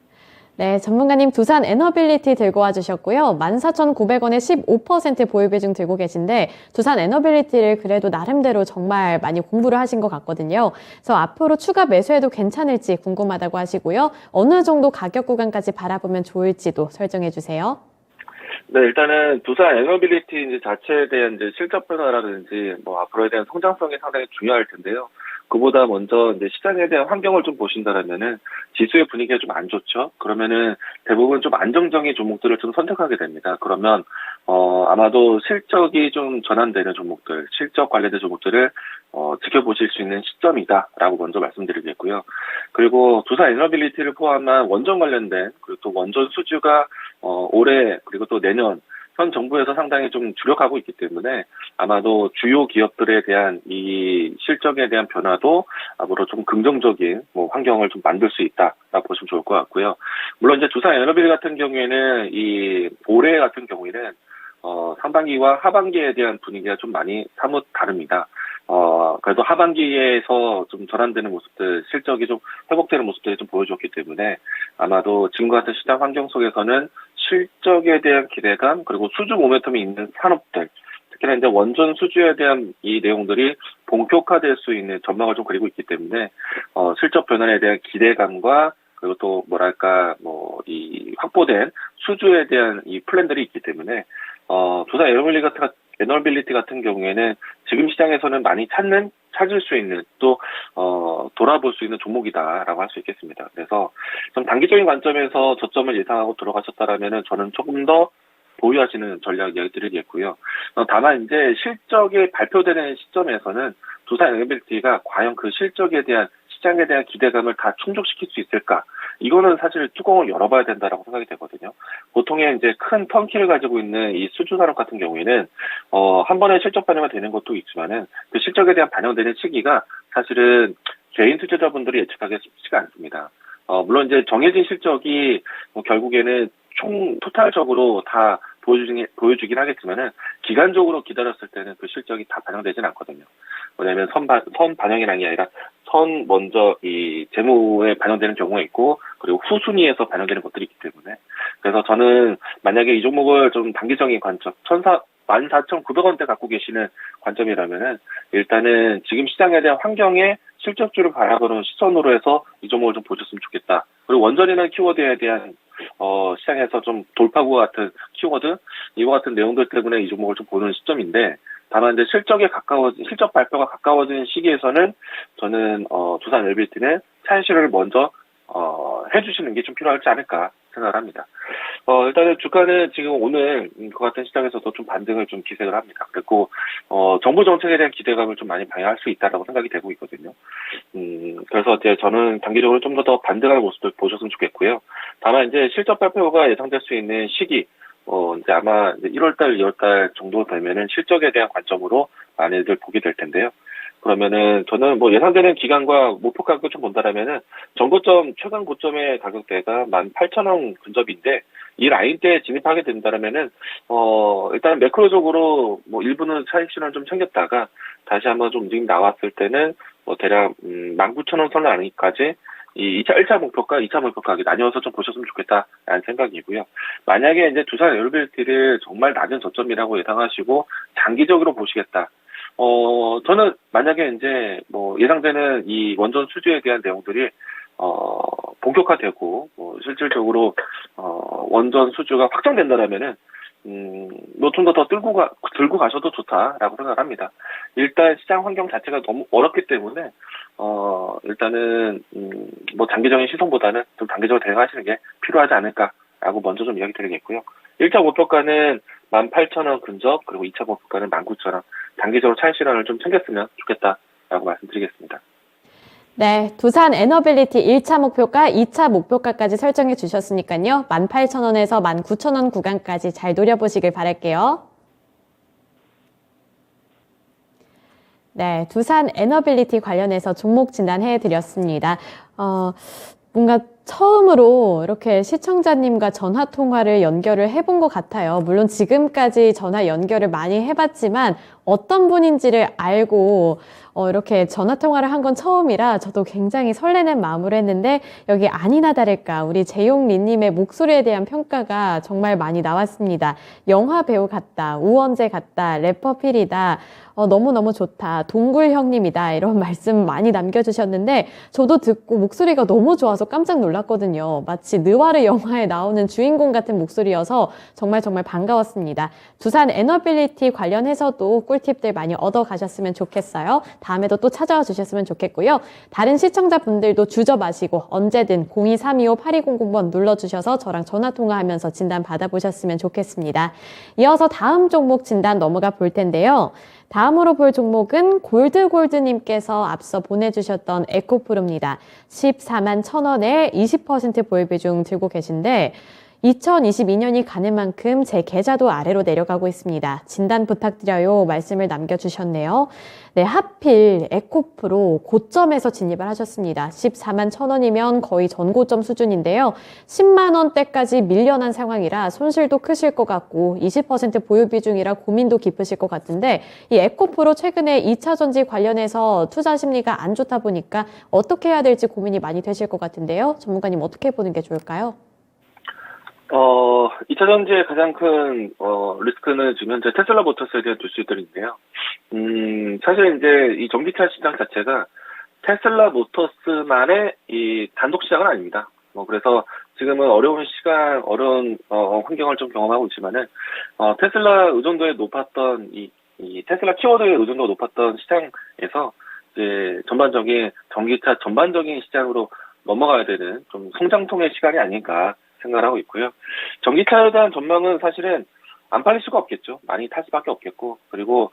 네, 전문가님 두산 에너빌리티 들고 와주셨고요. 14,900원에 15% 보유 비중 들고 계신데 두산 에너빌리티를 그래도 나름대로 정말 많이 공부를 하신 것 같거든요. 그래서 앞으로 추가 매수해도 괜찮을지 궁금하다고 하시고요. 어느 정도 가격 구간까지 바라보면 좋을지도 설정해 주세요. 네, 일단은 두산 에너빌리티 이제 자체에 대한 이제 실적 변화라든지 뭐 앞으로에 대한 성장성이 상당히 중요할 텐데요. 그보다 먼저 이제 시장에 대한 환경을 좀 보신다라면은 지수의 분위기가 좀 안 좋죠. 그러면은 대부분 좀 안정적인 종목들을 좀 선택하게 됩니다. 그러면 아마도 실적이 좀 전환되는 종목들, 실적 관련된 종목들을 지켜보실 수 있는 시점이다라고 먼저 말씀드리겠고요. 그리고 두산 에너빌리티를 포함한 원전 관련된 그리고 또 원전 수주가 올해 그리고 또 내년 현 정부에서 상당히 좀 주력하고 있기 때문에 아마도 주요 기업들에 대한 이 실적에 대한 변화도 앞으로 좀 긍정적인 뭐 환경을 좀 만들 수 있다라고 보시면 좋을 것 같고요. 물론 이제 두산 에너빌 같은 경우에는 이 올해 같은 경우에는 상반기와 하반기에 대한 분위기가 좀 많이 사뭇 다릅니다. 그래도 하반기에서 좀 전환되는 모습들, 실적이 좀 회복되는 모습들이 좀 보여줬기 때문에 아마도 지금과 같은 시장 환경 속에서는 실적에 대한 기대감, 그리고 수주 모멘텀이 있는 산업들, 특히나 이제 원전 수주에 대한 이 내용들이 본격화될 수 있는 전망을 좀 그리고 있기 때문에, 실적 변화에 대한 기대감과 그리고 또 뭐랄까, 이 확보된 수주에 대한 이 플랜들이 있기 때문에, 두산 에너빌리티 같은 경우에는 지금 시장에서는 많이 찾을 수 있는 또 돌아볼 수 있는 종목이다라고 할 수 있겠습니다. 그래서 좀 단기적인 관점에서 저점을 예상하고 들어가셨다라면은 저는 조금 더 보유하시는 전략 이야기 드리겠고요. 다만 이제 실적이 발표되는 시점에서는 두산 에너빌리티가 과연 그 실적에 대한 시장에 대한 기대감을 다 충족시킬 수 있을까? 이거는 사실 뚜껑을 열어봐야 된다라고 생각이 되거든요. 보통의 이제 큰 턴키를 가지고 있는 이 수주 산업 같은 경우에는 한 번에 실적 반영이 되는 것도 있지만은 그 실적에 대한 반영되는 시기가 사실은 개인 투자자분들이 예측하기 쉽지가 않습니다. 물론 이제 정해진 실적이 결국에는 토탈적으로 다 보여주긴 하겠지만은 기간적으로 기다렸을 때는 그 실적이 다 반영되진 않거든요. 왜냐하면 선 반영이라는 게 아니라 먼저 이 재무에 반영되는 경우가 있고, 그리고 후순위에서 반영되는 것들이 있기 때문에, 그래서 저는 만약에 이 종목을 좀 단기적인 관점 14,900원대 갖고 계시는 관점이라면은 일단은 지금 시장에 대한 환경에 실적주를 바라보는 시선으로 해서 이 종목을 좀 보셨으면 좋겠다. 그리고 원전이라는 키워드에 대한 시장에서 좀 돌파구와 같은 키워드, 이와 같은 내용들 때문에 이 종목을 좀 보는 시점인데, 다만 이제 실적 발표가 가까워지는 시기에서는 저는 두산 에너빌리티는 차익실현을 먼저 해주시는 게 좀 필요하지 않을까 생각을 합니다. 일단은 주가는 지금 오늘 그 같은 시장에서도 좀 반등을 좀 기색을 합니다. 그리고 정부 정책에 대한 기대감을 좀 많이 방해할 수 있다라고 생각이 되고 있거든요. 그래서 이제 저는 단기적으로 좀 더 반등하는 모습을 보셨으면 좋겠고요. 다만 이제 실적 발표가 예상될 수 있는 시기, 이제 아마 이제 1월달, 2월달 정도 되면은 실적에 대한 관점으로 많이들 보게 될 텐데요. 그러면은 저는 예상되는 기간과 목표 가격을 좀 본다라면은 전고점, 최근 고점의 가격대가 18,000원 근접인데, 이 라인대에 진입하게 된다라면은, 일단 매크로적으로 일부는 차익 실현을 좀 챙겼다가 다시 한번 좀 움직임 나왔을 때는 대략 19,000원 선 라인까지 이 1차 목표가, 2차 목표가에 나뉘어서 좀 보셨으면 좋겠다라는 생각이고요. 만약에 이제 두산 에너빌리티를 정말 낮은 저점이라고 예상하시고 장기적으로 보시겠다. 저는 만약에 이제 예상되는 이 원전 수주에 대한 내용들이 본격화되고 실질적으로 원전 수주가 확정된다라면은 좀 더 들고 가셔도 좋다라고 생각합니다. 일단 시장 환경 자체가 너무 어렵기 때문에 일단은 장기적인 시선보다는 좀 단기적으로 대응하시는 게 필요하지 않을까라고 먼저 좀 이야기 드리겠고요. 1차 목표가는 18,000원 근접, 그리고 2차 목표가는 19,000원. 단기적으로 차익 실현을 좀 챙겼으면 좋겠다라고 말씀드리겠습니다. 네, 두산 에너빌리티 1차 목표가, 2차 목표가까지 설정해 주셨으니까요. 18,000원에서 19,000원 구간까지 잘 노려보시길 바랄게요. 네, 두산 에너빌리티 관련해서 종목 진단해 드렸습니다. 뭔가 처음으로 이렇게 시청자님과 전화 통화를 연결을 해본 것 같아요. 물론 지금까지 전화 연결을 많이 해봤지만 어떤 분인지를 알고 이렇게 전화 통화를 한 건 처음이라 저도 굉장히 설레는 마음으로 했는데, 여기 아니나 다를까 우리 재용리님의 목소리에 대한 평가가 정말 많이 나왔습니다. 영화 배우 같다, 우원재 같다, 래퍼 필이다, 너무너무 좋다, 동굴 형님이다, 이런 말씀 많이 남겨주셨는데 저도 듣고 목소리가 너무 좋아서 깜짝 놀랐거든요. 마치 느와르 영화에 나오는 주인공 같은 목소리여서 정말 반가웠습니다. 두산 에너빌리티 관련해서도 꿀팁들 많이 얻어 가셨으면 좋겠어요. 다음에도 또 찾아와 주셨으면 좋겠고요. 다른 시청자분들도 주저 마시고 언제든 02-325-8200번 눌러주셔서 저랑 전화통화하면서 진단 받아보셨으면 좋겠습니다. 이어서 다음 종목 진단 넘어가 볼 텐데요. 다음으로 볼 종목은 골드님께서 앞서 보내주셨던 에코프로입니다. 14만 1,000원에 20% 보유 비중 들고 계신데, 2022년이 가는 만큼 제 계좌도 아래로 내려가고 있습니다. 진단 부탁드려요. 말씀을 남겨주셨네요. 네, 하필 에코프로 고점에서 진입을 하셨습니다. 14만 1,000원이면 거의 전고점 수준인데요. 10만 원대까지 밀려난 상황이라 손실도 크실 것 같고 20% 보유 비중이라 고민도 깊으실 것 같은데 이 에코프로 최근에 2차 전지 관련해서 투자 심리가 안 좋다 보니까 어떻게 해야 될지 고민이 많이 되실 것 같은데요. 전문가님 어떻게 보는 게 좋을까요? 2차 전지의 가장 큰, 리스크는 지금 현재 테슬라 모터스에 대한 뉴스들인데요. 사실 이제 이 전기차 시장 자체가 테슬라 모터스만의 이 단독 시장은 아닙니다. 그래서 지금은 어려운 환경을 좀 경험하고 있지만은, 테슬라 의존도에 높았던 이 테슬라 키워드의 의존도가 높았던 시장에서 이제 전기차 전반적인 시장으로 넘어가야 되는 좀 성장통의 시간이 아닌가 생각을 하고 있고요. 전기차에 대한 전망은 사실은 안 팔릴 수가 없겠죠. 많이 탈 수밖에 없겠고, 그리고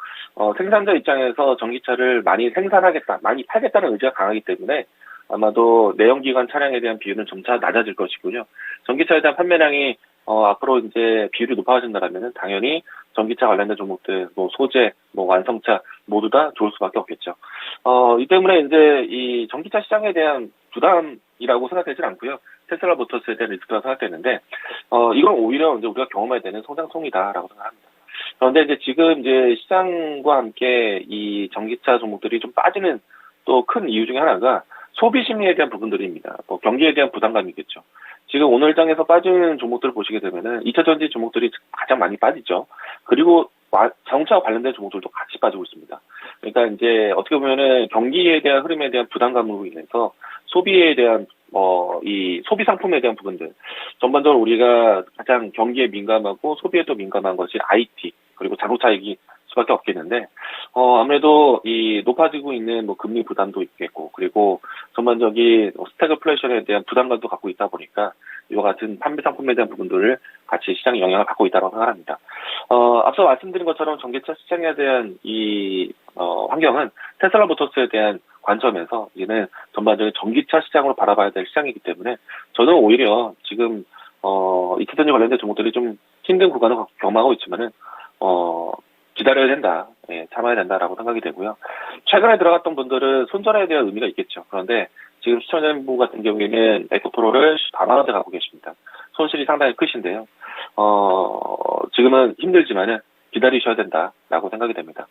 생산자 입장에서 전기차를 많이 생산하겠다, 많이 팔겠다는 의지가 강하기 때문에 아마도 내연기관 차량에 대한 비율은 점차 낮아질 것이고요. 전기차에 대한 판매량이 앞으로 이제 비율이 높아진다면은 당연히 전기차 관련된 종목들, 소재, 완성차 모두 다 좋을 수밖에 없겠죠. 이 때문에 이제 이 전기차 시장에 대한 부담이라고 생각되진 않고요. 테슬라 모터스에 대한 리스크라고 생각되는데, 이건 오히려 이제 우리가 경험해야 되는 성장통이다라고 생각합니다. 그런데 이제 지금 이제 시장과 함께 이 전기차 종목들이 좀 빠지는 또 큰 이유 중에 하나가 소비 심리에 대한 부분들입니다. 경기에 대한 부담감이겠죠. 지금 오늘 장에서 빠지는 종목들을 보시게 되면은 2차 전지 종목들이 가장 많이 빠지죠. 그리고 자동차와 관련된 종목들도 같이 빠지고 있습니다. 그러니까 이제 어떻게 보면은 경기에 대한 흐름에 대한 부담감으로 인해서 소비에 대한 이 소비 상품에 대한 부분들, 전반적으로 우리가 가장 경기에 민감하고 소비에도 민감한 것이 IT 그리고 자동차이기 수밖에 없겠는데, 아무래도 이 높아지고 있는 금리 부담도 있겠고, 그리고 전반적인 스태그플레이션에 대한 부담감도 갖고 있다 보니까 이와 같은 판매 상품에 대한 부분들을 같이 시장에 영향을 받고 있다고 생각합니다. 앞서 말씀드린 것처럼 전기차 시장에 대한 이 환경은 테슬라 모터스에 대한 관점에서 이제는 전반적인 전기차 시장으로 바라봐야 될 시장이기 때문에 저는 오히려 지금 2차 전지 관련된 종목들이 좀 힘든 구간을 경험하고 있지만은 기다려야 된다, 참아야 된다라고 생각이 되고요. 최근에 들어갔던 분들은 손절에 대한 의미가 있겠죠. 그런데 지금 시청자분 같은 경우에는 에코프로를 반환한테 갖고 계십니다. 손실이 상당히 크신데요. 지금은 힘들지만은 기다리셔야 된다라고 생각이 됩니다.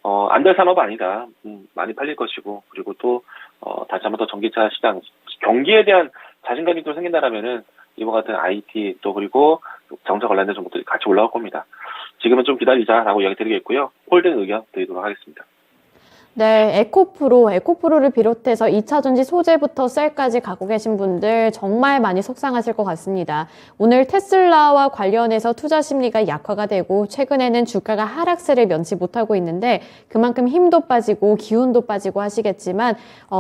안 될 산업은 아니다. 많이 팔릴 것이고, 그리고 또 다시 한번 더 전기차 시장 경기에 대한 자신감이 좀 생긴다라면은 이와 같은 IT 또 그리고 자동차 관련된 종목들이 같이 올라올 겁니다. 지금은 좀 기다리자라고 이야기 드리겠고요. 홀딩 의견 드리도록 하겠습니다. 네, 에코프로를 비롯해서 2차 전지 소재부터 셀까지 갖고 계신 분들 정말 많이 속상하실 것 같습니다. 오늘 테슬라와 관련해서 투자 심리가 약화가 되고 최근에는 주가가 하락세를 면치 못하고 있는데 그만큼 힘도 빠지고 기운도 빠지고 하시겠지만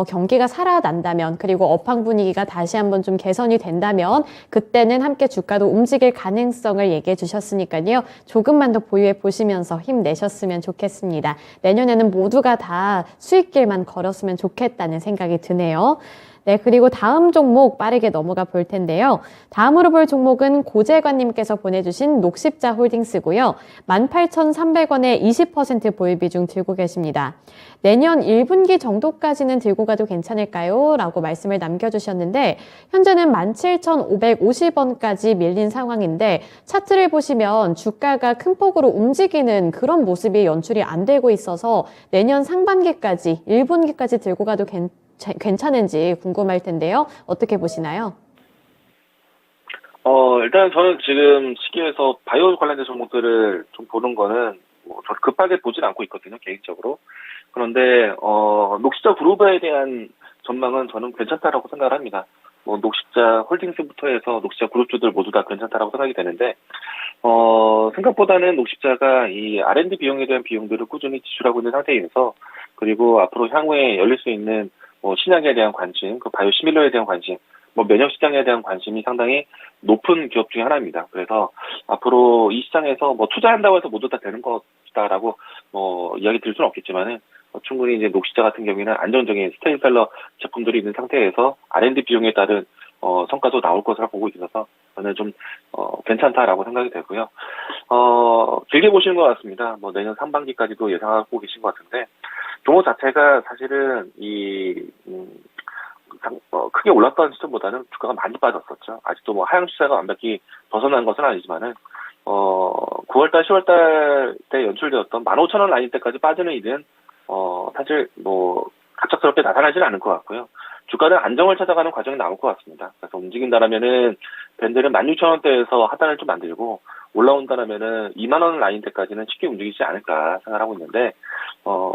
경기가 살아난다면 그리고 업황 분위기가 다시 한번 좀 개선이 된다면 그때는 함께 주가도 움직일 가능성을 얘기해 주셨으니까요. 조금만 더 보유해 보시면서 힘내셨으면 좋겠습니다. 내년에는 모두가 다 수익길만 걸었으면 좋겠다는 생각이 드네요. 네, 그리고 다음 종목 빠르게 넘어가 볼 텐데요. 다음으로 볼 종목은 고재관님께서 보내주신 녹십자 홀딩스고요. 18,300원에 20% 보유 비중 들고 계십니다. 내년 1분기 정도까지는 들고 가도 괜찮을까요? 라고 말씀을 남겨주셨는데 현재는 17,550원까지 밀린 상황인데 차트를 보시면 주가가 큰 폭으로 움직이는 그런 모습이 연출이 안 되고 있어서 내년 상반기까지 1분기까지 들고 가도 괜찮은지 궁금할 텐데요. 어떻게 보시나요? 일단 저는 지금 시기에서 바이오 관련된 종목들을 좀 보는 거는 저는 급하게 보진 않고 있거든요, 개인적으로. 그런데 녹십자 그룹에 대한 전망은 저는 괜찮다라고 생각을 합니다. 녹십자 홀딩스부터 해서 녹십자 그룹주들 모두 다 괜찮다라고 생각이 되는데 생각보다는 녹십자가 이 R&D 비용에 대한 비용들을 꾸준히 지출하고 있는 상태에서, 그리고 앞으로 향후에 열릴 수 있는 신약에 대한 관심, 바이오 시밀러에 대한 관심, 면역 시장에 대한 관심이 상당히 높은 기업 중에 하나입니다. 그래서 앞으로 이 시장에서 투자한다고 해서 모두 다 되는 것이다라고 이야기 드릴 수는 없겠지만은 충분히 이제 녹십자 같은 경우에는 안정적인 스테인펠러 제품들이 있는 상태에서 R&D 비용에 따른 성과도 나올 것으로 보고 있어서 저는 좀 괜찮다라고 생각이 되고요. 길게 보시는 것 같습니다. 뭐 내년 상반기까지도 예상하고 계신 것 같은데 종목 자체가 사실은 크게 올랐던 시점보다는 주가가 많이 빠졌었죠. 아직도 뭐 하향 추세가 완벽히 벗어난 것은 아니지만은 9월달, 10월달 때 연출되었던 15,000원 라인 때까지 빠지는 일은 사실 뭐 갑작스럽게 나타나지는 않을 것 같고요. 주가는 안정을 찾아가는 과정이 나올 것 같습니다. 그래서 움직인다라면은 밴드는 16,000원대에서 하단을 좀 만들고 올라온다라면은 20,000원 라인 때까지는 쉽게 움직이지 않을까 생각하고 있는데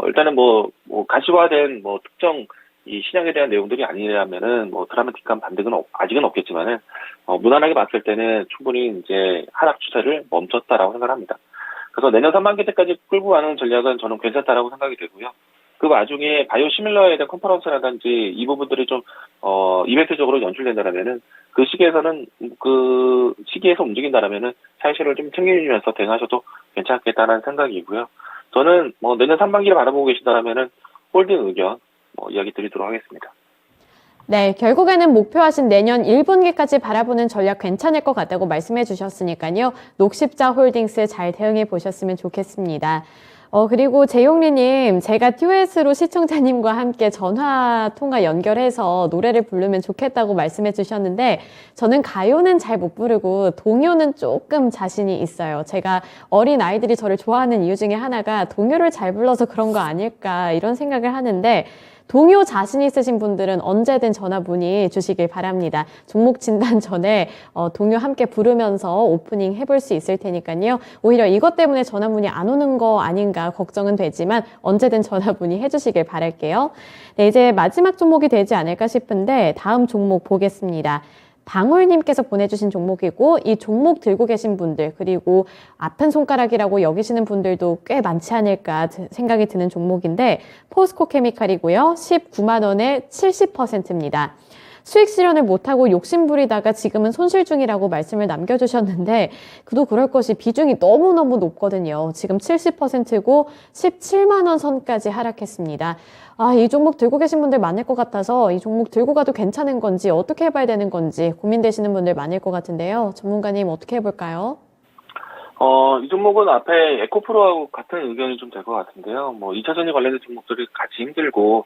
일단은 뭐 가시화된 뭐 특정 이 시장에 대한 내용들이 아니라면은 뭐 드라마틱한 반등은 아직은 없겠지만은 무난하게 봤을 때는 충분히 이제 하락 추세를 멈췄다라고 생각합니다. 그래서 내년 상반기 때까지 끌고 가는 전략은 저는 괜찮다라고 생각이 되고요. 그 와중에 바이오 시밀러에 대한 컨퍼런스라든지 이 부분들이 좀 이벤트적으로 연출된다라면은 그 시기에서 움직인다라면은 차익실을 좀 챙겨주면서 대응하셔도 괜찮겠다는 생각이고요. 저는 뭐 내년 상반기를 바라보고 계신다라면은 홀딩 의견 이야기 드리도록 하겠습니다. 네, 결국에는 목표하신 내년 1분기까지 바라보는 전략 괜찮을 것 같다고 말씀해 주셨으니까요. 녹십자 홀딩스 잘 대응해 보셨으면 좋겠습니다. 그리고 재용리님, 제가 듀엣으로 시청자님과 함께 전화 통화 연결해서 노래를 부르면 좋겠다고 말씀해 주셨는데, 저는 가요는 잘 못 부르고 동요는 조금 자신이 있어요. 제가 어린 아이들이 저를 좋아하는 이유 중에 하나가 동요를 잘 불러서 그런 거 아닐까 이런 생각을 하는데, 동요 자신 있으신 분들은 언제든 전화 문의 주시길 바랍니다. 종목 진단 전에 동요 함께 부르면서 오프닝 해볼 수 있을 테니까요. 오히려 이것 때문에 전화 문의 안 오는 거 아닌가 걱정은 되지만 언제든 전화 문의 해주시길 바랄게요. 네, 이제 마지막 종목이 되지 않을까 싶은데 다음 종목 보겠습니다. 방울님께서 보내주신 종목이고 이 종목 들고 계신 분들 그리고 아픈 손가락이라고 여기시는 분들도 꽤 많지 않을까 생각이 드는 종목인데 포스코케미칼이고요. 19만 원에 70%입니다. 수익 실현을 못하고 욕심부리다가 지금은 손실 중이라고 말씀을 남겨주셨는데 그도 그럴 것이 비중이 너무너무 높거든요. 지금 70%고 17만 원 선까지 하락했습니다. 이 종목 들고 계신 분들 많을 것 같아서 이 종목 들고 가도 괜찮은 건지 어떻게 해봐야 되는 건지 고민되시는 분들 많을 것 같은데요. 전문가님 어떻게 해볼까요? 이 종목은 앞에 에코프로하고 같은 의견이 좀 될 것 같은데요. 뭐 2차전지 관련된 종목들이 같이 힘들고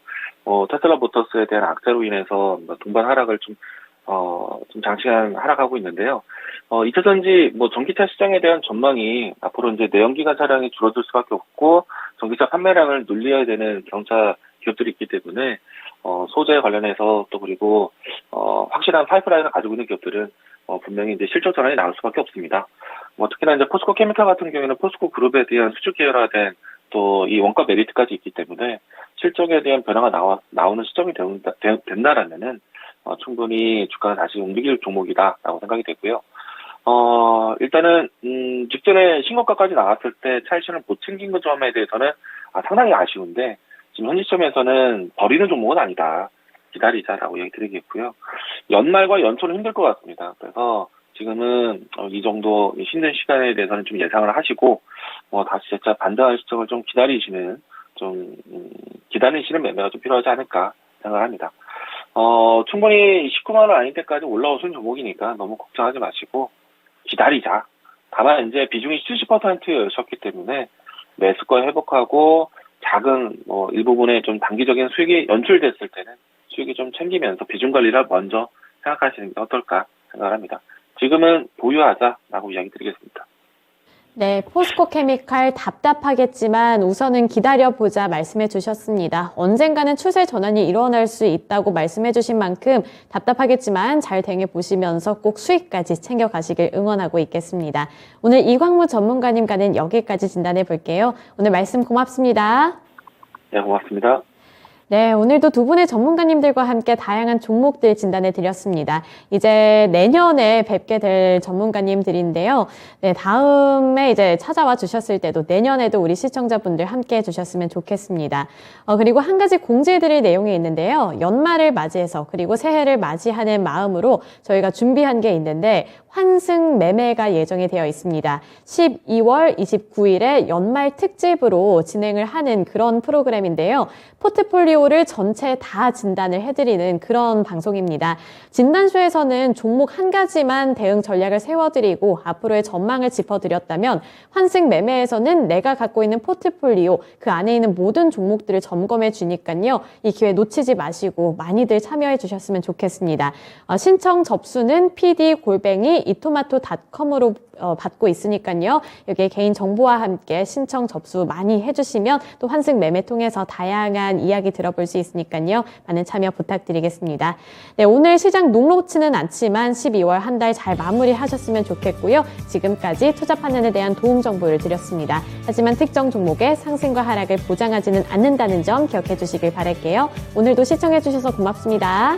테슬라 모터스에 대한 악재로 인해서 동반 하락을 좀 장시간 하락하고 있는데요. 2차전지 전기차 시장에 대한 전망이 앞으로 이제 내연기관 차량이 줄어들 수밖에 없고 전기차 판매량을 늘려야 되는 경차 기업들이 있기 때문에 소재 관련해서 또 그리고 확실한 파이프라인을 가지고 있는 기업들은 분명히 이제 실적 전환이 나올 수밖에 없습니다. 특히나 이제 포스코 케미칼 같은 경우에는 포스코 그룹에 대한 수주 계열화된 또 이 원가 메리트까지 있기 때문에 실적에 대한 변화가 나오는 시점이 된다라면은 충분히 주가가 다시 움직일 종목이다라고 생각이 되고요. 일단은 직전에 신고가까지 나왔을 때 차익실을 못 챙긴 것 점에 대해서는 상당히 아쉬운데 지금 현 시점에서는 버리는 종목은 아니다. 기다리자라고 얘기 드리겠고요. 연말과 연초는 힘들 것 같습니다. 그래서 지금은 이 정도 힘든 시간에 대해서는 좀 예상을 하시고 다시 진짜 반등할 시점을 좀 기다리시는 매매가 좀 필요하지 않을까 생각합니다. 충분히 19만 원 아닌 때까지 올라오신 종목이니까 너무 걱정하지 마시고 기다리자. 다만 이제 비중이 70%였기 때문에 매수가 회복하고 작은 일부분의 좀 단기적인 수익이 연출됐을 때는 수익이 좀 챙기면서 비중 관리를 먼저 생각하시는 게 어떨까 생각합니다. 지금은 보유하자라고 이야기 드리겠습니다. 네, 포스코 케미칼 답답하겠지만 우선은 기다려보자 말씀해 주셨습니다. 언젠가는 추세 전환이 일어날 수 있다고 말씀해 주신 만큼 답답하겠지만 잘 대응해 보시면서 꼭 수익까지 챙겨가시길 응원하고 있겠습니다. 오늘 이광무 전문가님과는 여기까지 진단해 볼게요. 오늘 말씀 고맙습니다. 네, 고맙습니다. 네, 오늘도 두 분의 전문가님들과 함께 다양한 종목들 진단해 드렸습니다. 이제 내년에 뵙게 될 전문가님들인데요. 네, 다음에 이제 찾아와 주셨을 때도 내년에도 우리 시청자분들 함께 해 주셨으면 좋겠습니다. 그리고 한 가지 공지해 드릴 내용이 있는데요. 연말을 맞이해서 그리고 새해를 맞이하는 마음으로 저희가 준비한 게 있는데 환승 매매가 예정이 되어 있습니다. 12월 29일에 연말 특집으로 진행을 하는 그런 프로그램인데요. 포트폴리오를 전체 다 진단을 해드리는 그런 방송입니다. 진단쇼에서는 종목 한 가지만 대응 전략을 세워드리고 앞으로의 전망을 짚어드렸다면 환승 매매에서는 내가 갖고 있는 포트폴리오 그 안에 있는 모든 종목들을 점검해 주니까요. 이 기회 놓치지 마시고 많이들 참여해 주셨으면 좋겠습니다. 신청 접수는 pd@이토마토.com으로 받고 있으니까요. 여기에 개인 정보와 함께 신청 접수 많이 해주시면 또 환승 매매 통해서 다양한 이야기 들어볼 수 있으니까요. 많은 참여 부탁드리겠습니다. 네, 오늘 시장 녹록치는 않지만 12월 한 달 잘 마무리하셨으면 좋겠고요. 지금까지 투자 판단에 대한 도움 정보를 드렸습니다. 하지만 특정 종목의 상승과 하락을 보장하지는 않는다는 점 기억해 주시길 바랄게요. 오늘도 시청해 주셔서 고맙습니다.